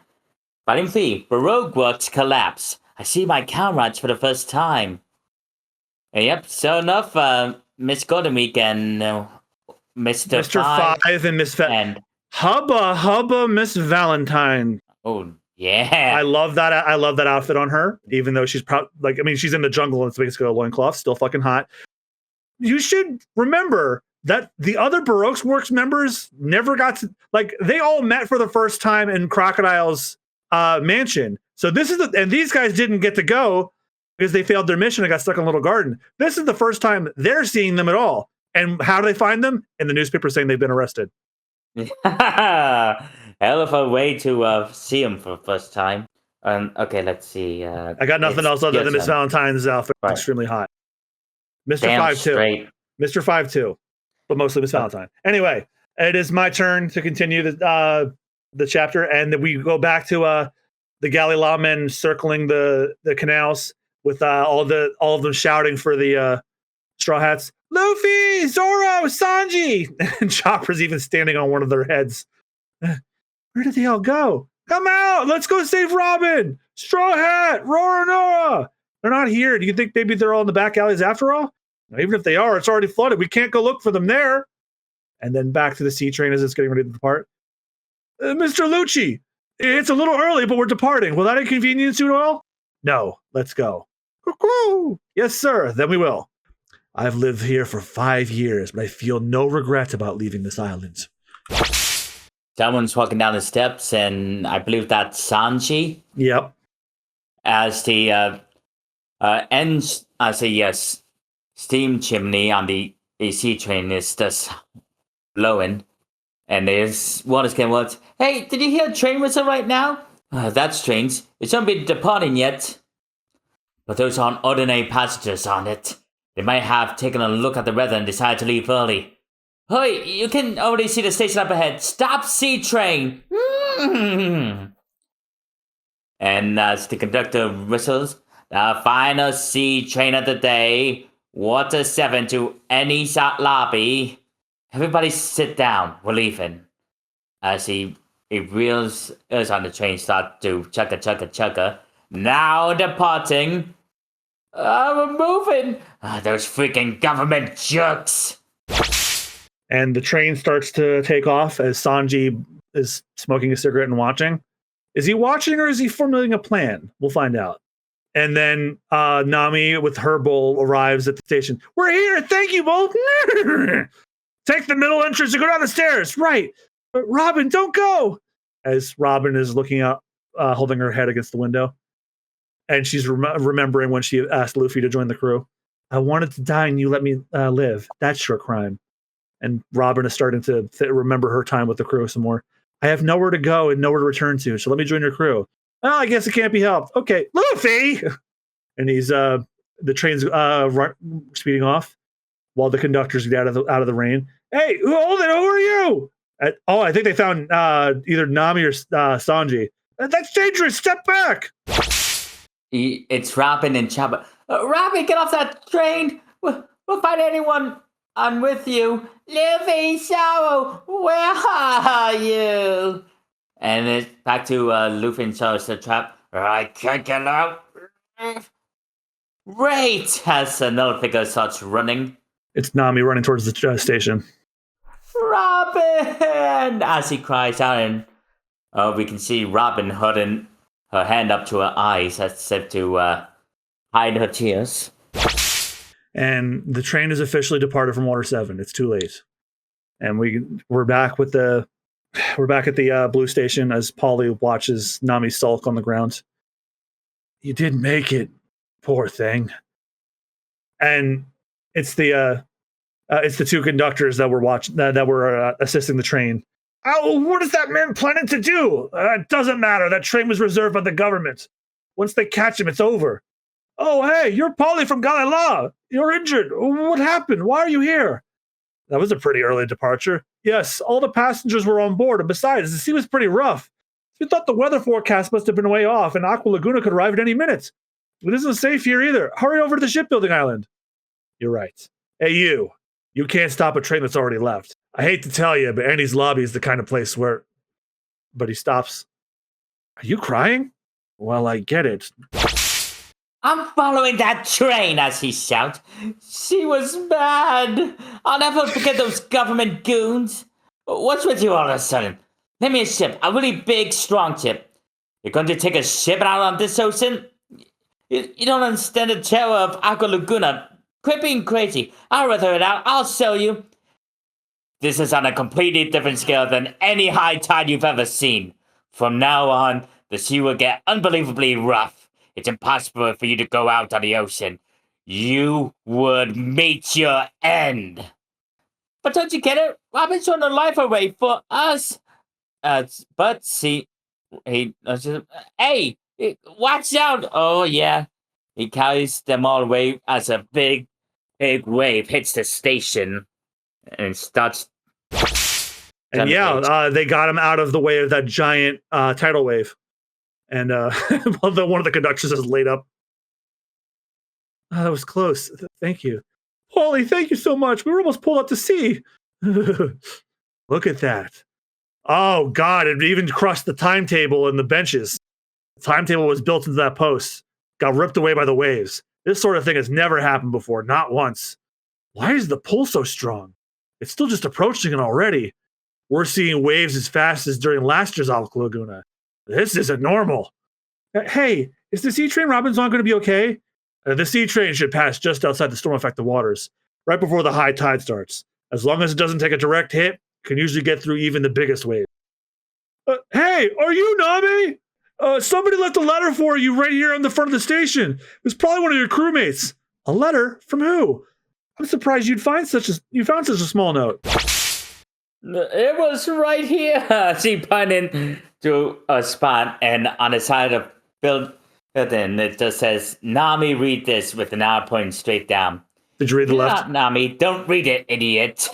Volume 3. Baroque works collapse. I see my comrades for the first time. Yep, sure enough, Miss Golden Week and Mr. Five and Miss Hubba Miss Valentine. Oh yeah, I love that outfit on her. Even though she's she's in the jungle and it's basically a loincloth, still fucking hot. You should remember that the other Baroque Works members never got to, they all met for the first time in Crocodile's mansion. So and these guys didn't get to go because they failed their mission and got stuck in a little garden. This is the first time they're seeing them at all. And how do they find them? In the newspaper saying they've been arrested. Hell of a way to see him for the first time. Okay, let's see. I got nothing else other than Miss Valentine's outfit. Right. Extremely hot. Mr. 5-2. Mr. 5-2. But mostly Miss Valentine. Anyway, it is my turn to continue the chapter, and then we go back to the galley lawmen circling the canals with all of them shouting for the Straw Hats. Luffy, Zoro, Sanji, and Chopper's even standing on one of their heads. Where did they all go? Come out! Let's go save Robin! Straw Hat, Roronoa! They're not here. Do you think maybe they're all in the back alleys after all? Even if they are, it's already flooded. We can't go look for them there. And then back to the sea train as it's getting ready to depart. Mr. Lucci, it's a little early, but we're departing. Will that inconvenience you at all? No, let's go. Yes, sir, then we will. I've lived here for 5 years, but I feel no regret about leaving this island. Someone's walking down the steps, and I believe that's Sanji. Yep. As the steam chimney on the AC train is just blowing, and there's water's getting wet. Hey, did you hear a train whistle right now? That's strange. It shouldn't be departing yet. But those aren't ordinary passengers on it. They might have taken a look at the weather and decided to leave early. Hey, you can already see the station up ahead. Stop sea train! And as the conductor whistles, the final sea train of the day, Water 7 to any lobby. Everybody sit down, we're leaving. As he wheels us on the train, start to chugga. Now departing. We're moving. Those freaking government jerks. And the train starts to take off as Sanji is smoking a cigarette and watching. Is he watching or is he formulating a plan? We'll find out. And then Nami with her bowl arrives at the station. We're here. Thank you both. Take the middle entrance and go down the stairs. Right. But Robin, don't go. As Robin is looking out, holding her head against the window. And she's remembering when she asked Luffy to join the crew. I wanted to die and you let me live. That's your crime. And Robin is starting to remember her time with the crew some more. I have nowhere to go and nowhere to return to, so let me join your crew. Oh, I guess it can't be helped. Okay, Luffy! And he's the train's speeding off while the conductors get out of the rain. Hey, hold it! Who are you? I think they found either Nami or Sanji. That's dangerous. Step back. It's Robin and Chopper. Robin, get off that train. We'll find anyone. I'm with you. Luffy, Sorrow, where are you? And it's back to Luffy and Sorrow's the trap. I can't get out. Great! As another figure starts running. It's Nami running towards the station. Robin! As he cries out, and we can see Robin holding her hand up to her eyes as if to hide her tears. And the train is officially departed from Water 7. It's too late. And we're back at the blue station as Polly watches Nami sulk on the ground. You didn't make it, poor thing. And it's the two conductors that were assisting the train. Oh, what is that man planning to do? It doesn't matter. That train was reserved by the government. Once they catch him, it's over. Oh, hey, you're Polly from Galila. You're injured. What happened? Why are you here? That was a pretty early departure. Yes, all the passengers were on board, and besides, the sea was pretty rough. We thought the weather forecast must have been way off, and Aqua Laguna could arrive at any minute. It isn't safe here either. Hurry over to the shipbuilding island. You're right. Hey, you. You can't stop a train that's already left. I hate to tell you, but Annie's lobby is the kind of place where... But he stops. Are you crying? Well, I get it. I'm following that train, as he shouts. She was mad. I'll never forget those government goons. What's with you all of a sudden? Let me a ship, a really big, strong ship. You're going to take a ship out on this ocean? You don't understand the terror of Aqua Laguna. Quit being crazy. I'll weather it out. I'll show you. This is on a completely different scale than any high tide you've ever seen. From now on, the sea will get unbelievably rough. It's impossible for you to go out on the ocean. You would meet your end. But don't you get it? Robin's throwing her life away for us. But see, hey, watch out! Oh yeah, he carries them all away as a big wave hits the station and starts. And they got him out of the way of that giant tidal wave. And one of the conductors is laid up. Oh, that was close. Thank you. Polly, thank you so much. We were almost pulled out to sea. Look at that. Oh, God, it even crushed the timetable and the benches. The timetable was built into that post. Got ripped away by the waves. This sort of thing has never happened before, not once. Why is the pull so strong? It's still just approaching it already. We're seeing waves as fast as during last year's Aqua Laguna. This isn't normal. Hey, is the sea train Robinson going to be okay? The sea train should pass just outside the storm-affected waters, right before the high tide starts. As long as it doesn't take a direct hit, it can usually get through even the biggest wave. Hey, are you Nami? Somebody left a letter for you right here on the front of the station. It was probably one of your crewmates. A letter? From who? I'm surprised you found such a small note. It was right here. She pointed to a spot, and on the side of the building, it just says, Nami, read this, with an arrow pointing straight down. Did you read the left? Nami, don't read it, idiot.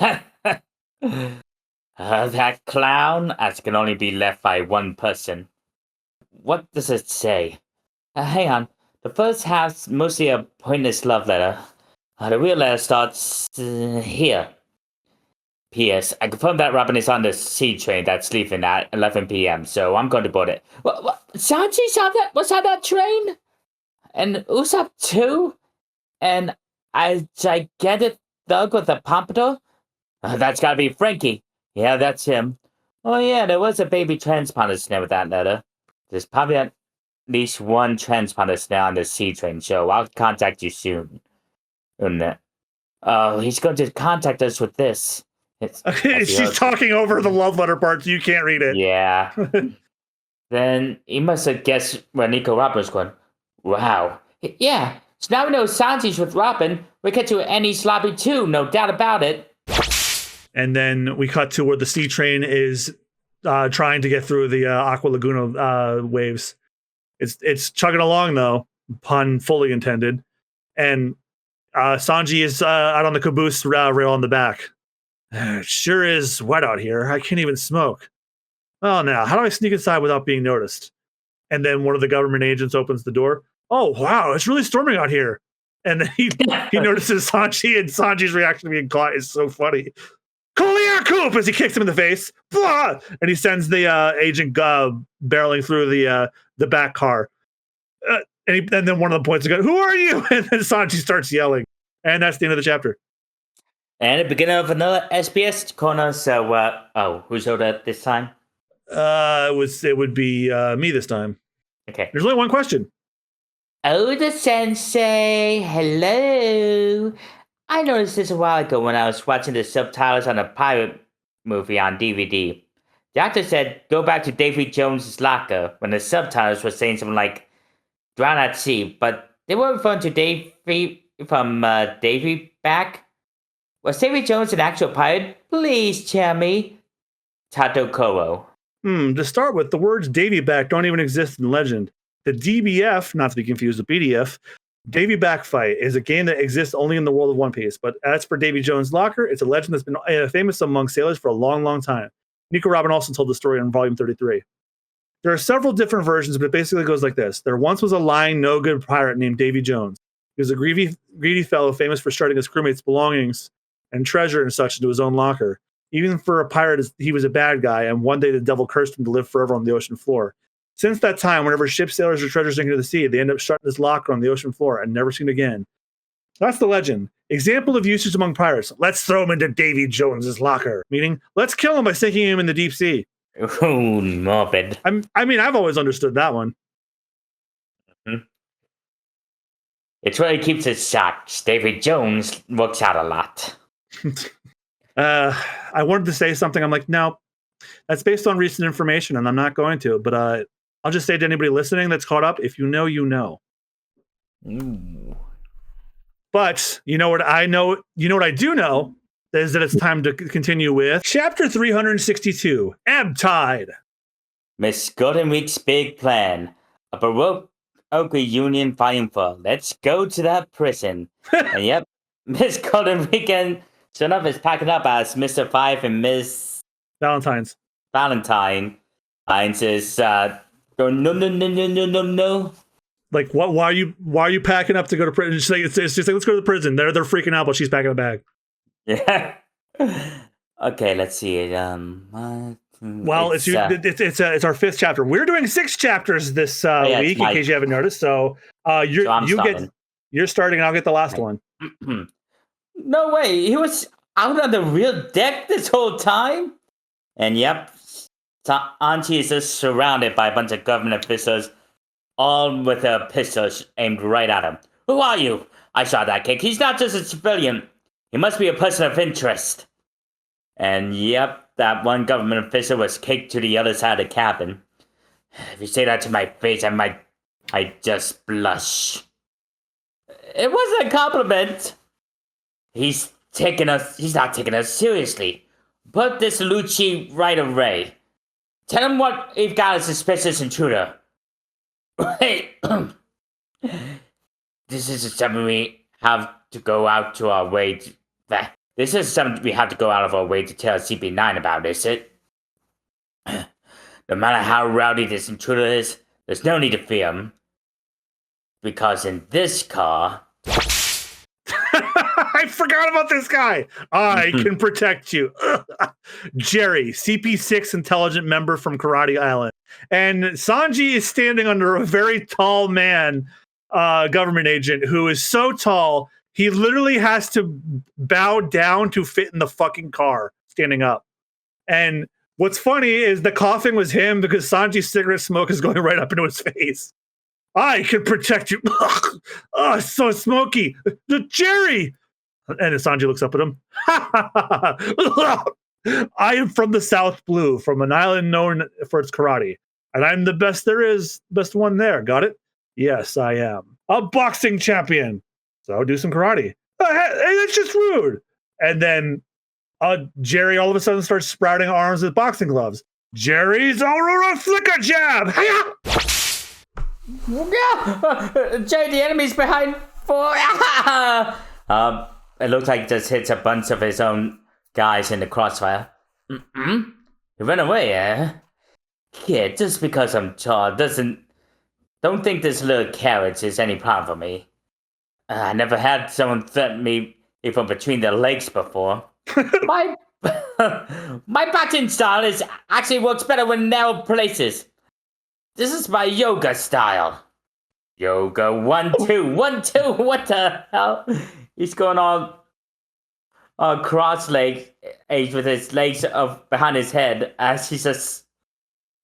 That clown, as can only be left by one person. What does it say? Hang on. The first half's mostly a pointless love letter. The real letter starts here. P.S. I confirm that Robin is on the sea train that's leaving at 11 p.m., so I'm going to board it. What? Sanji's on that? Was on that train? And Usopp too? And a gigantic thug with a pompadour? That's gotta be Frankie. Yeah, that's him. Oh yeah, there was a baby transponder snare with that letter. There's probably at least one transponder snare on the sea train, so I'll contact you soon. Oh, he's going to contact us with this. She's talking over the love letter part, so you can't read it. Yeah. Then he must have guessed where Nico Robin was going. Wow. Yeah. So now we know Sanji's with Robin. We get to Annie's lobby too, no doubt about it. And then we cut to where the sea train is trying to get through the Aqua Laguna waves. It's chugging along though, pun fully intended. And Sanji is out on the caboose rail on the back. It sure is wet out here. I can't even smoke. Oh, now, how do I sneak inside without being noticed? And then one of the government agents opens the door. Oh, wow, it's really storming out here. And then he notices Sanji, and Sanji's reaction to being caught is so funny. Coolier Coop, as he kicks him in the face. Blah! And he sends the agent barreling through the back car. And then one of the points goes, who are you? And then Sanji starts yelling. And that's the end of the chapter. And the beginning of another SBS corner. So, who showed up this time? It would be me this time. Okay. There's only one question. Oda Sensei, hello. I noticed this a while ago when I was watching the subtitles on a pirate movie on DVD. The actor said, go back to Davy Jones' locker, when the subtitles were saying something like, drown at sea, but they were referring to Davy from Davy back. Was Davy Jones an actual pirate? Please tell me. Tato Koro. To start with, the words Davy back don't even exist in legend. The DBF, not to be confused with BDF, Davy Back Fight is a game that exists only in the world of One Piece. But as for Davy Jones' locker, it's a legend that's been famous among sailors for a long, long time. Nico Robin also told the story in Volume 33. There are several different versions, but it basically goes like this. There once was a lying, no-good pirate named Davy Jones. He was a greedy fellow famous for starting his crewmates' belongings and treasure and such into his own locker. Even for a pirate, he was a bad guy, and one day the devil cursed him to live forever on the ocean floor. Since that time, whenever ship sailors or treasures sink into the sea, they end up shutting his locker on the ocean floor and never seen again. That's the legend. Example of usage among pirates. Let's throw him into Davy Jones's locker. Meaning, let's kill him by sinking him in the deep sea. Ooh, morbid. I've always understood that one. Mm-hmm. It's where he keeps his socks. Davy Jones works out a lot. I wanted to say something. I'm like, no, that's based on recent information, and I'm not going to. But I'll just say to anybody listening that's caught up, if you know, you know. Ooh. But you know what I know? You know what I do know is that it's time to continue with Chapter 362, Ebb Tide. Miss Golden Week's big plan. A Baroque reunion Volume 4. Let's go to that prison. And yep, Miss Golden Weekend sure enough is packing up as Mr. Five and Miss Valentine says, no. Like, what? Why are you packing up to go to prison? It's just like, let's go to the prison. They're freaking out, but she's packing a bag. Yeah. Okay, let's see. Well, it's our fifth chapter. We're doing 6 chapters this week, in case you haven't noticed. So you're starting, and I'll get the last one. No way, he was out on the real deck this whole time. And yep, Auntie is just surrounded by a bunch of government officials, all with their pistols aimed right at him. Who are you? I saw that kid. He's not just a civilian. He must be a person of interest. And yep, that one government official was kicked to the other side of the cabin. If you say that to my face, I just blush. It wasn't a compliment. He's not taking us seriously. Put this Lucci right away. Tell him what we've got a suspicious intruder. Wait. This isn't something we have to go out of our way to tell CP9 about, is it? No matter how rowdy this intruder is, there's no need to fear him. Because in this car... I forgot about this guy. I can protect you. Jerry, CP6 intelligent member from Karate Island. And Sanji is standing under a very tall man, government agent, who is so tall, he literally has to bow down to fit in the fucking car, standing up. And what's funny is the coughing was him because Sanji's cigarette smoke is going right up into his face. I can protect you. Oh, so smoky. Jerry! And Sanji looks up at him. I am from the South Blue, from an island known for its karate. And I'm the best there is, best one there. Got it? Yes, I am. A boxing champion. So do some karate. Hey, that's just rude. And then Jerry all of a sudden starts sprouting arms with boxing gloves. Jerry's Aurora Flicker Jab! Jerry, the enemy's behind 4. It looks like he just hits a bunch of his own guys in the crossfire. You ran away, eh? Kid, just because I'm tall don't think this little carriage is any problem for me. I never had someone threaten me from between their legs before. My boxing style actually works better in narrow places. This is my yoga style. Yoga 1, 2, 1, 2. What the hell? He's going on cross-legged with his legs behind his head as he says,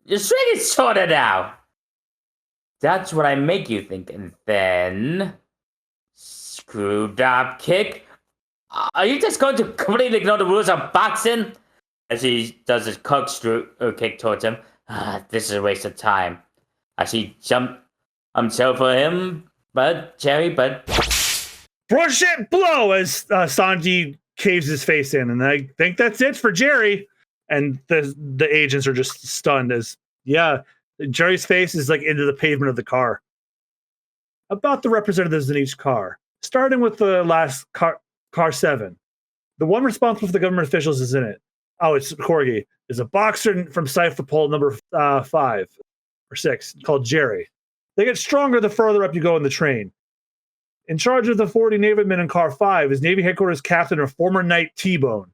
"Your string is shorter now." That's what I make you think. And then screwed up kick. Are you just going to completely ignore the rules of boxing? As he does his corkscrew kick towards him. This is a waste of time. As he jumped himself for him, but Brochet blow as Sanji caves his face in, and I think that's it for Jerry. And the agents are just stunned as Jerry's face is like into the pavement of the car. About the representatives in each car, starting with the last car 7. The one responsible for the government officials is in it. Oh, it's Corgi. Is a boxer from Cypher Pole number 5 or 6 called Jerry. They get stronger the further up you go in the train. In charge of the 40 Navy men in car 5 is Navy headquarters captain or former knight T-Bone.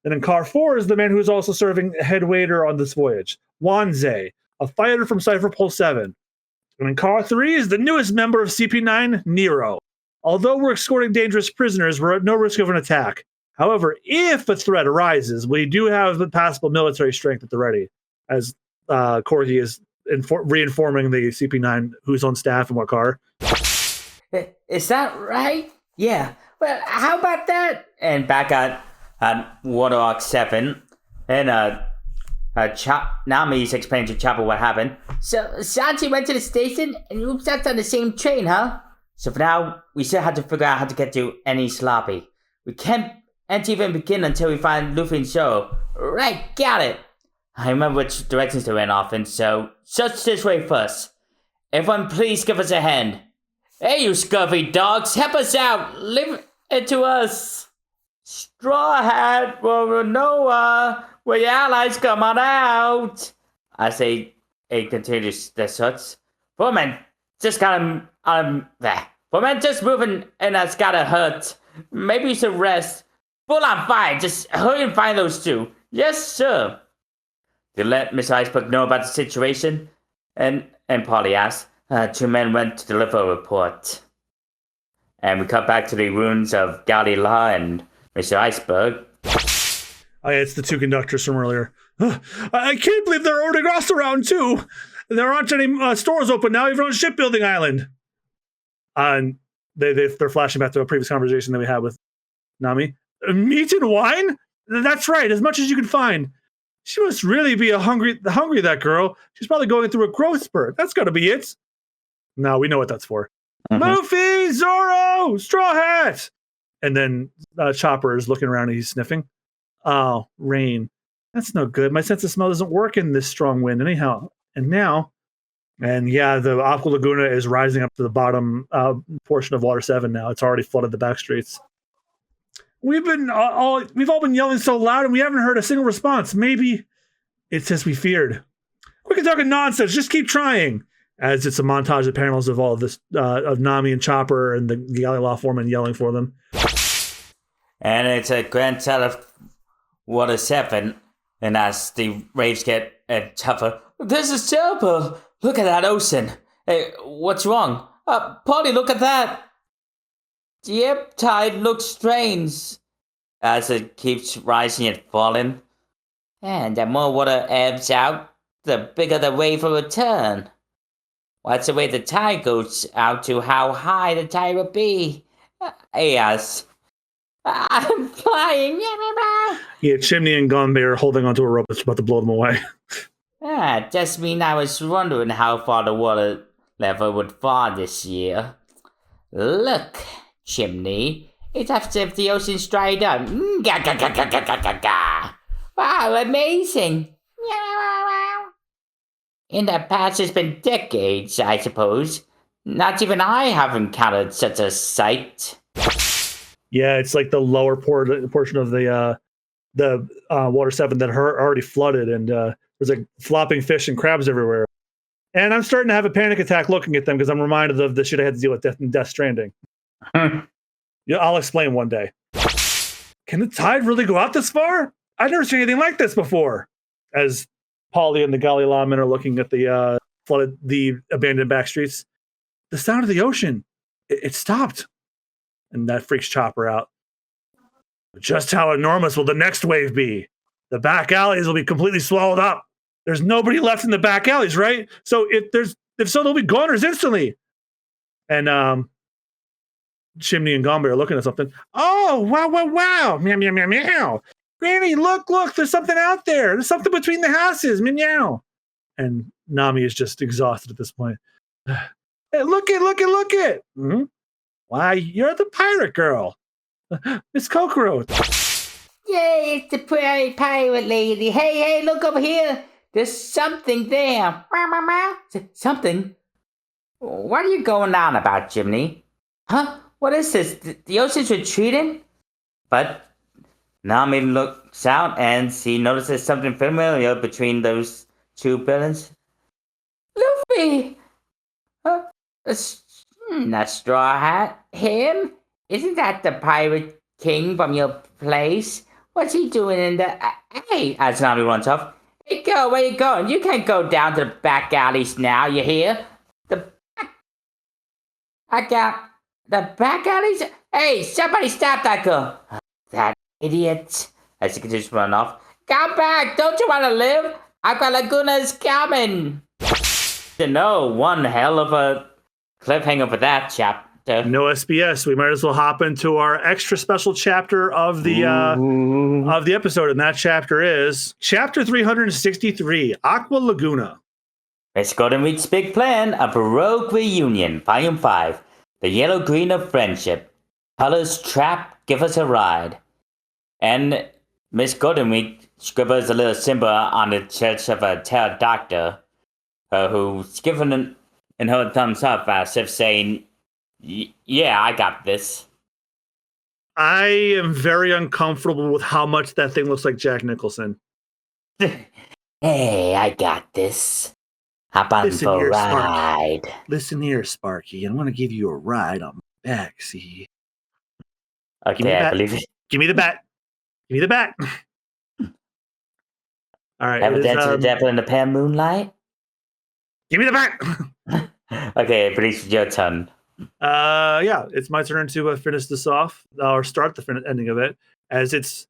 And in car 4 is the man who is also serving head waiter on this voyage, Wanze, a fighter from Cypher Pole 7. And in car 3 is the newest member of CP9, Nero. Although we're escorting dangerous prisoners, we're at no risk of an attack. However, if a threat arises, we do have the passable military strength at the ready, as Corgi is reinforming the CP9 who's on staff and what car. Is that right? Yeah. Well, how about that? And back at Waterlock 7, and Nami's explaining to Chopper what happened. So Sanji went to the station, and you sat on the same train, huh? So for now, we still have to figure out how to get to any sloppy. We can't even begin until we find Luffy and Zoro. Right, got it. I remember which directions they went off in, so search this way first. Everyone, please give us a hand. Hey, you scurvy dogs, help us out. Leave it to us. Straw Hat, Noah, where your allies come on out. I say, it continues the search. Foreman, just got him there. Foreman, just moving and that's gotta hurt. Maybe you should rest. Full on fire, just hurry and find those two. Yes, sir. To let Miss Iceberg know about the situation, and Polly asked, 2 men went to deliver a report. And we cut back to the ruins of Galila and Mr. Iceberg. Oh, yeah, it's the 2 conductors from earlier. I can't believe they're ordering us around too. There aren't any stores open now, even on Shipbuilding Island. And they're flashing back to a previous conversation that we had with Nami. Meat and wine? That's right, as much as you can find. She must really be hungry, that girl. She's probably going through a growth spurt. That's got to be it. No, we know what that's for. Luffy, Zoro, Straw Hat. And then Chopper is looking around and he's sniffing. Oh, rain. That's no good. My sense of smell doesn't work in this strong wind anyhow. And now, the Aqua Laguna is rising up to the bottom portion of Water 7 now. It's already flooded the back streets. We've all been yelling so loud and we haven't heard a single response. Maybe it's as we feared. Quit talking nonsense. Just keep trying. As it's a montage of panels of all of this, of Nami and Chopper and the galley law foreman yelling for them. And it's a grand total of Water 7. And as the waves get tougher, this is terrible. Look at that ocean. Hey, what's wrong? Polly, look at that. The ebb tide looks strange as it keeps rising and falling. And the more water ebbs out, the bigger the wave will return. What's the way the tide goes out to how high the tide will be? Yes. I'm flying. Yeah, Chimney and Gombe are holding onto a rope that's about to blow them away. Just mean I was wondering how far the water level would fall this year. Look, Chimney, it's as if the ocean's dried up. Wow, amazing. In the past, it's been decades, I suppose. Not even I have encountered such a sight. Yeah, it's like the lower portion of the Water 7 that already flooded, and there's like flopping fish and crabs everywhere. And I'm starting to have a panic attack looking at them because I'm reminded of the shit I had to deal with Death Stranding. Yeah, I'll explain one day. Can the tide really go out this far? I've never seen anything like this before. As Polly and the galley lawmen are looking at the abandoned back streets, the sound of the ocean, it stopped. And that freaks Chopper out. Just how enormous will the next wave be? The back alleys will be completely swallowed up. There's nobody left in the back alleys, right? So if so, they'll be goners instantly. And Chimney and Gombe are looking at something. Oh, wow. Meow, meow, meow, meow. Granny, look, there's something out there. There's something between the houses. Meow. And Nami is just exhausted at this point. Hey, look it. Mm-hmm. Why, you're the pirate girl. Miss Cockroach. Yay, it's the pretty pirate lady. Hey, look over here. There's something there. Something? What are you going on about, Chimney? Huh? What is this? The ocean's retreating? But Nami looks out and she notices something familiar between those two buildings. Luffy! That Straw Hat? Him? Isn't that the Pirate King from your place? What's he doing in the... Hey, as Nami runs off. Hey, girl, where you going? You can't go down to the back alleys now, you hear? The back alleys? Hey, somebody stop that girl. That idiot. As she can just run off. Come back, don't you want to live? Aqua Laguna's coming. One hell of a cliffhanger for that chapter. No SBS. We might as well hop into our extra special chapter of the episode, and that chapter is Chapter 363, Aqua Laguna. Miss Golden Week's big plan, a Baroque reunion, Volume 5, The Yellow Green of Friendship. Colors trap, give us a ride. And Miss Golden Week scribbles a little symbol on the chest of a tail doctor, who's given in her thumbs up as if saying, yeah, I got this. I am very uncomfortable with how much that thing looks like Jack Nicholson. Hey, I got this. Hop on for a ride. Listen here, Sparky. I want to give you a ride on my back, see? Okay, I believe it. Give me the bat. Give me the bat. All right. Ever dance to the devil in the pale moonlight? Give me the bat. Okay, I believe it's your turn. Yeah, it's my turn to finish this off, or start the ending of it, as it's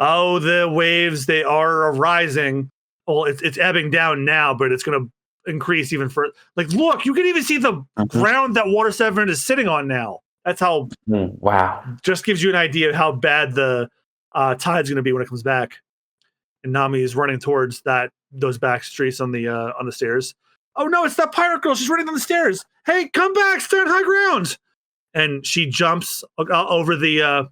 Oh, the waves, they are rising. Well, it's ebbing down now, but it's going to increase even further. Like, look, you can even see the ground that Water 7 is sitting on now. That's how. Wow. Just gives you an idea of how bad the tide's going to be when it comes back. And Nami is running towards those back streets on the stairs. Oh no, it's that pirate girl. She's running down the stairs. Hey, come back, stand high ground. And she jumps over the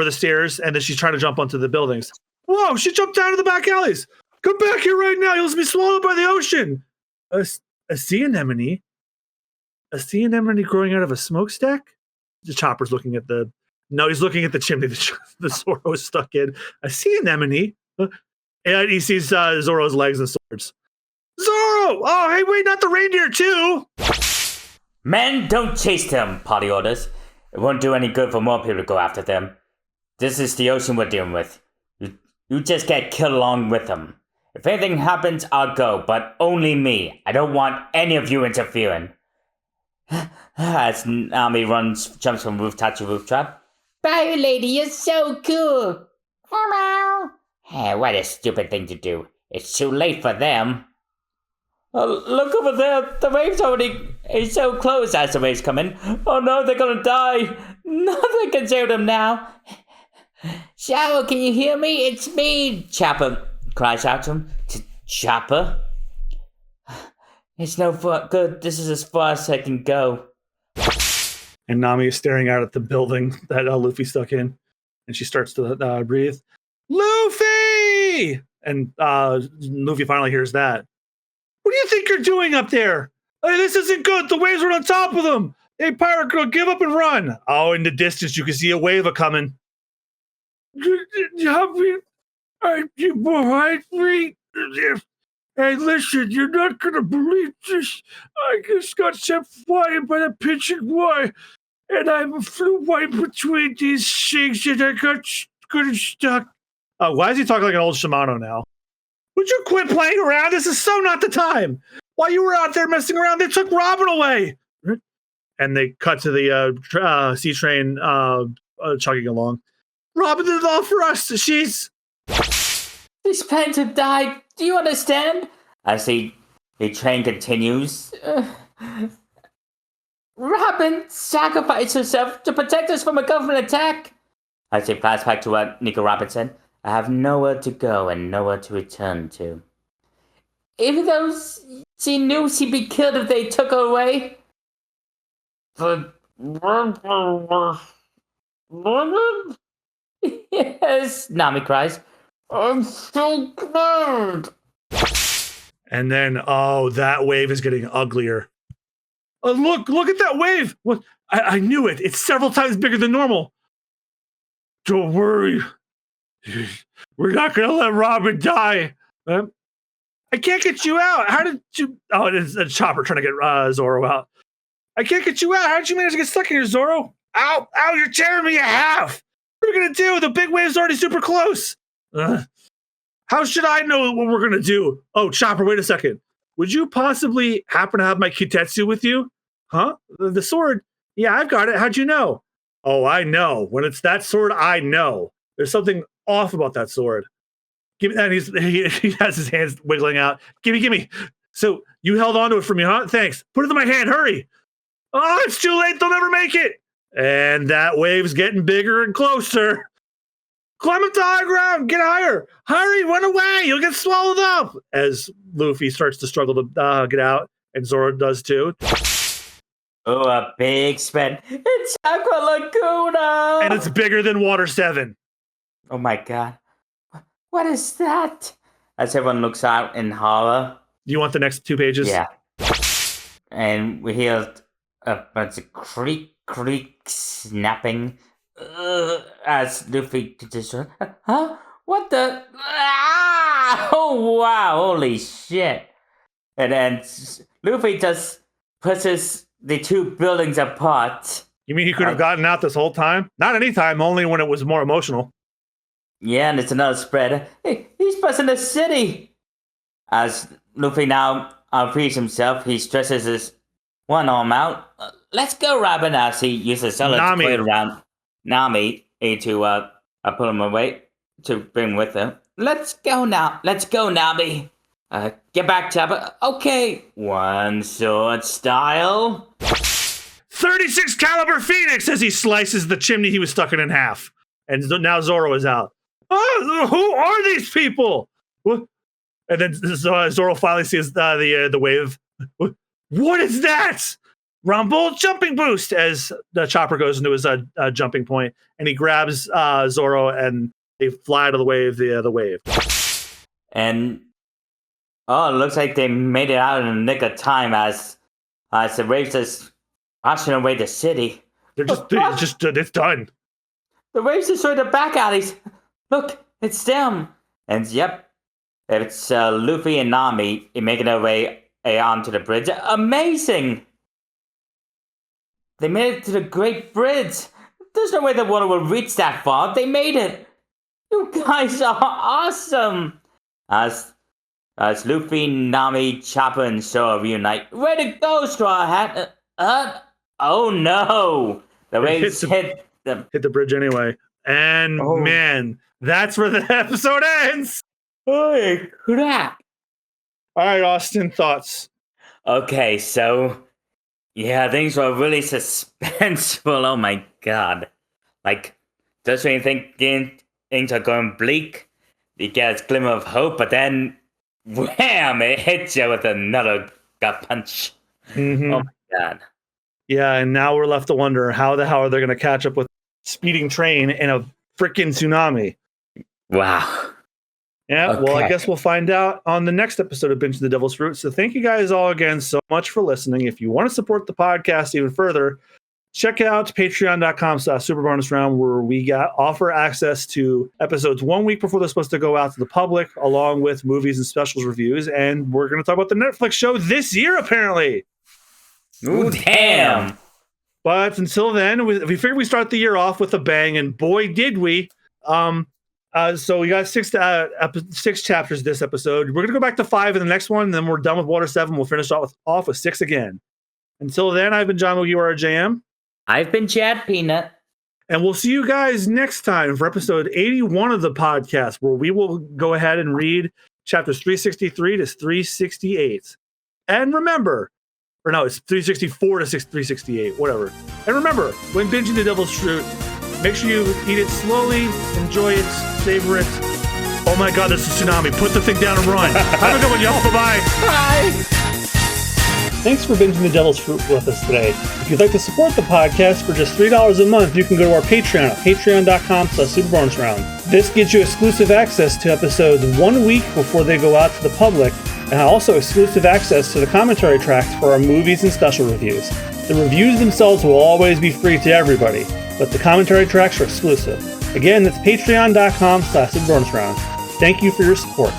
stairs, and then she's trying to jump onto the buildings. Whoa, she jumped down to the back alleys. Come back here right now. You'll be swallowed by the ocean. A sea anemone? A sea anemone growing out of a smokestack? The Chopper's looking at he's looking at the chimney the Zoro is stuck in. A sea anemone? And he sees Zoro's legs and swords. Zoro! Oh, hey, wait, not the reindeer, too! Men, don't chase them, party orders. It won't do any good for more people to go after them. This is the ocean we're dealing with. You just get killed along with them. If anything happens, I'll go, but only me. I don't want any of you interfering. As Nami jumps from rooftop to rooftop. Bye, lady, you're so cool. Hello. Hey, what a stupid thing to do. It's too late for them. Look over there. The waves is so close as the waves come in. Oh no, they're gonna die. Nothing can save them now. Shower, can you hear me? It's me. Chopper cries out to him. Chopper? It's no good. This is as far as I can go. And Nami is staring out at the building that Luffy's stuck in. And she starts to breathe. Luffy! And Luffy finally hears that. What do you think you're doing up there? Hey, this isn't good. The waves are on top of them. Hey, pirate girl, give up and run. Oh, in the distance, you can see a wave coming. Hey, listen, you're not going to believe this. I just got set flying by the pitching wire, and I flew right between these things, and I got stuck. Why is he talking like an old Shimano now? Would you quit playing around? This is so not the time. While you were out there messing around, they took Robin away. And they cut to the sea train chugging along. Robin did it all for us. She's meant to die. Do you understand? As the train continues. Robin sacrificed herself to protect us from a government attack. As they flash back to what Nico Robinson. I have nowhere to go and nowhere to return to. Even though she knew she'd be killed if they took her away. Yes, Nami cries. I'm so glad. And then, that wave is getting uglier. Oh, look at that wave. What? I knew it. It's several times bigger than normal. Don't worry. We're not going to let Robin die. I can't get you out. How did you... Oh, it is a Chopper trying to get Zoro out. I can't get you out. How did you manage to get stuck in here, Zoro? Ow, you're tearing me in half. What are we going to do? The big wave's already super close. How should I know what we're going to do? Oh, Chopper, wait a second. Would you possibly happen to have my Kitetsu with you? Huh? The sword? Yeah, I've got it. How'd you know? Oh, I know. When it's that sword, I know. There's something off about that sword. Give me, and he has his hands wiggling out. Gimme. So you held on to it for me, huh? Thanks. Put it in my hand. Hurry. Oh, it's too late. They'll never make it. And that wave's getting bigger and closer. Climb up to high ground. Get higher. Hurry. Run away. You'll get swallowed up. As Luffy starts to struggle to get out. And Zoro does too. Oh, a big spin. It's Aqua Laguna. And it's bigger than Water 7. Oh my god. What is that? As everyone looks out in horror. Do you want the next 2 pages? Yeah. And we hear a bunch of creak snapping as Luffy just... Huh? What the... Ah! Oh wow, holy shit. And then Luffy just pushes the 2 buildings apart. You mean he could have gotten out this whole time? Not any time, only when it was more emotional. Yeah, and it's another spread. Hey, he's busting the city. As Luffy now frees himself, he stretches his one arm out. Let's go, Robin, as he uses Zelda to play around Nami to pull him away. to bring with him. Let's go now. Let's go, Nabi. Get back, Chopper. Okay. One sword style. 36 caliber Phoenix as he slices the chimney he was stuck in half. And now Zoro is out. Oh, who are these people? What? And then Zoro finally sees the wave. What is that? Rumble jumping boost as the Chopper goes into his jumping point, and he grabs Zoro and they fly to the wave. The wave. And it looks like they made it out in the nick of time as the waves just washing away the city. It's done. The waves destroyed the back alleys. Look, it's them. And yep, it's Luffy and Nami making their way onto the bridge. Amazing! They made it to the Great Bridge. There's no way the water will reach that far. They made it. You guys are awesome. As Luffy, Nami, Chopper, and Zoro reunite. Way to go, Straw Hat! Oh no! The waves hit the bridge anyway. And man, that's where the episode ends. Holy crap! All right, Austen, thoughts? Okay, so yeah, things were really suspenseful. Oh my god! Like, just when you think things are going bleak, you get a glimmer of hope, but then wham! It hits you with another gut punch. Mm-hmm. Oh my god! Yeah, and now we're left to wonder how the hell are they going to catch up with speeding train in a freaking tsunami? Wow. Yeah, okay. Well, I guess we'll find out on the next episode of Binge the Devil's Fruit. So thank you guys all again so much for listening. If you want to support the podcast even further, check out patreon.com/superbonusround, where we offer access to episodes 1 week before they're supposed to go out to the public, along with movies and specials reviews. And we're going to talk about the Netflix show this year, apparently. Ooh, damn. But until then, we figured we start the year off with a bang, and boy, did we. So we got 6 chapters this episode. We're going to go back to 5 in the next one, and then we're done with Water 7. We'll finish off with 6 again. Until then, I've been John McGee, I've been Chad Peanut. And we'll see you guys next time for episode 81 of the podcast, where we will go ahead and read chapters 363 to 368. And remember, or no, it's 364 to 368, whatever. And remember, when binging the Devil's Fruit, make sure you eat it slowly, enjoy it, savor it. Oh my god, there's a tsunami. Put the thing down and run. Have a good one, y'all. Bye-bye. Bye. Thanks for binging the Devil's Fruit with us today. If you'd like to support the podcast for just $3 a month, you can go to our Patreon at patreon.com/superbonusround. This gives you exclusive access to episodes 1 week before they go out to the public, and also exclusive access to the commentary tracks for our movies and special reviews. The reviews themselves will always be free to everybody, but the commentary tracks are exclusive. Again, that's patreon.com/superbonusround. Thank you for your support.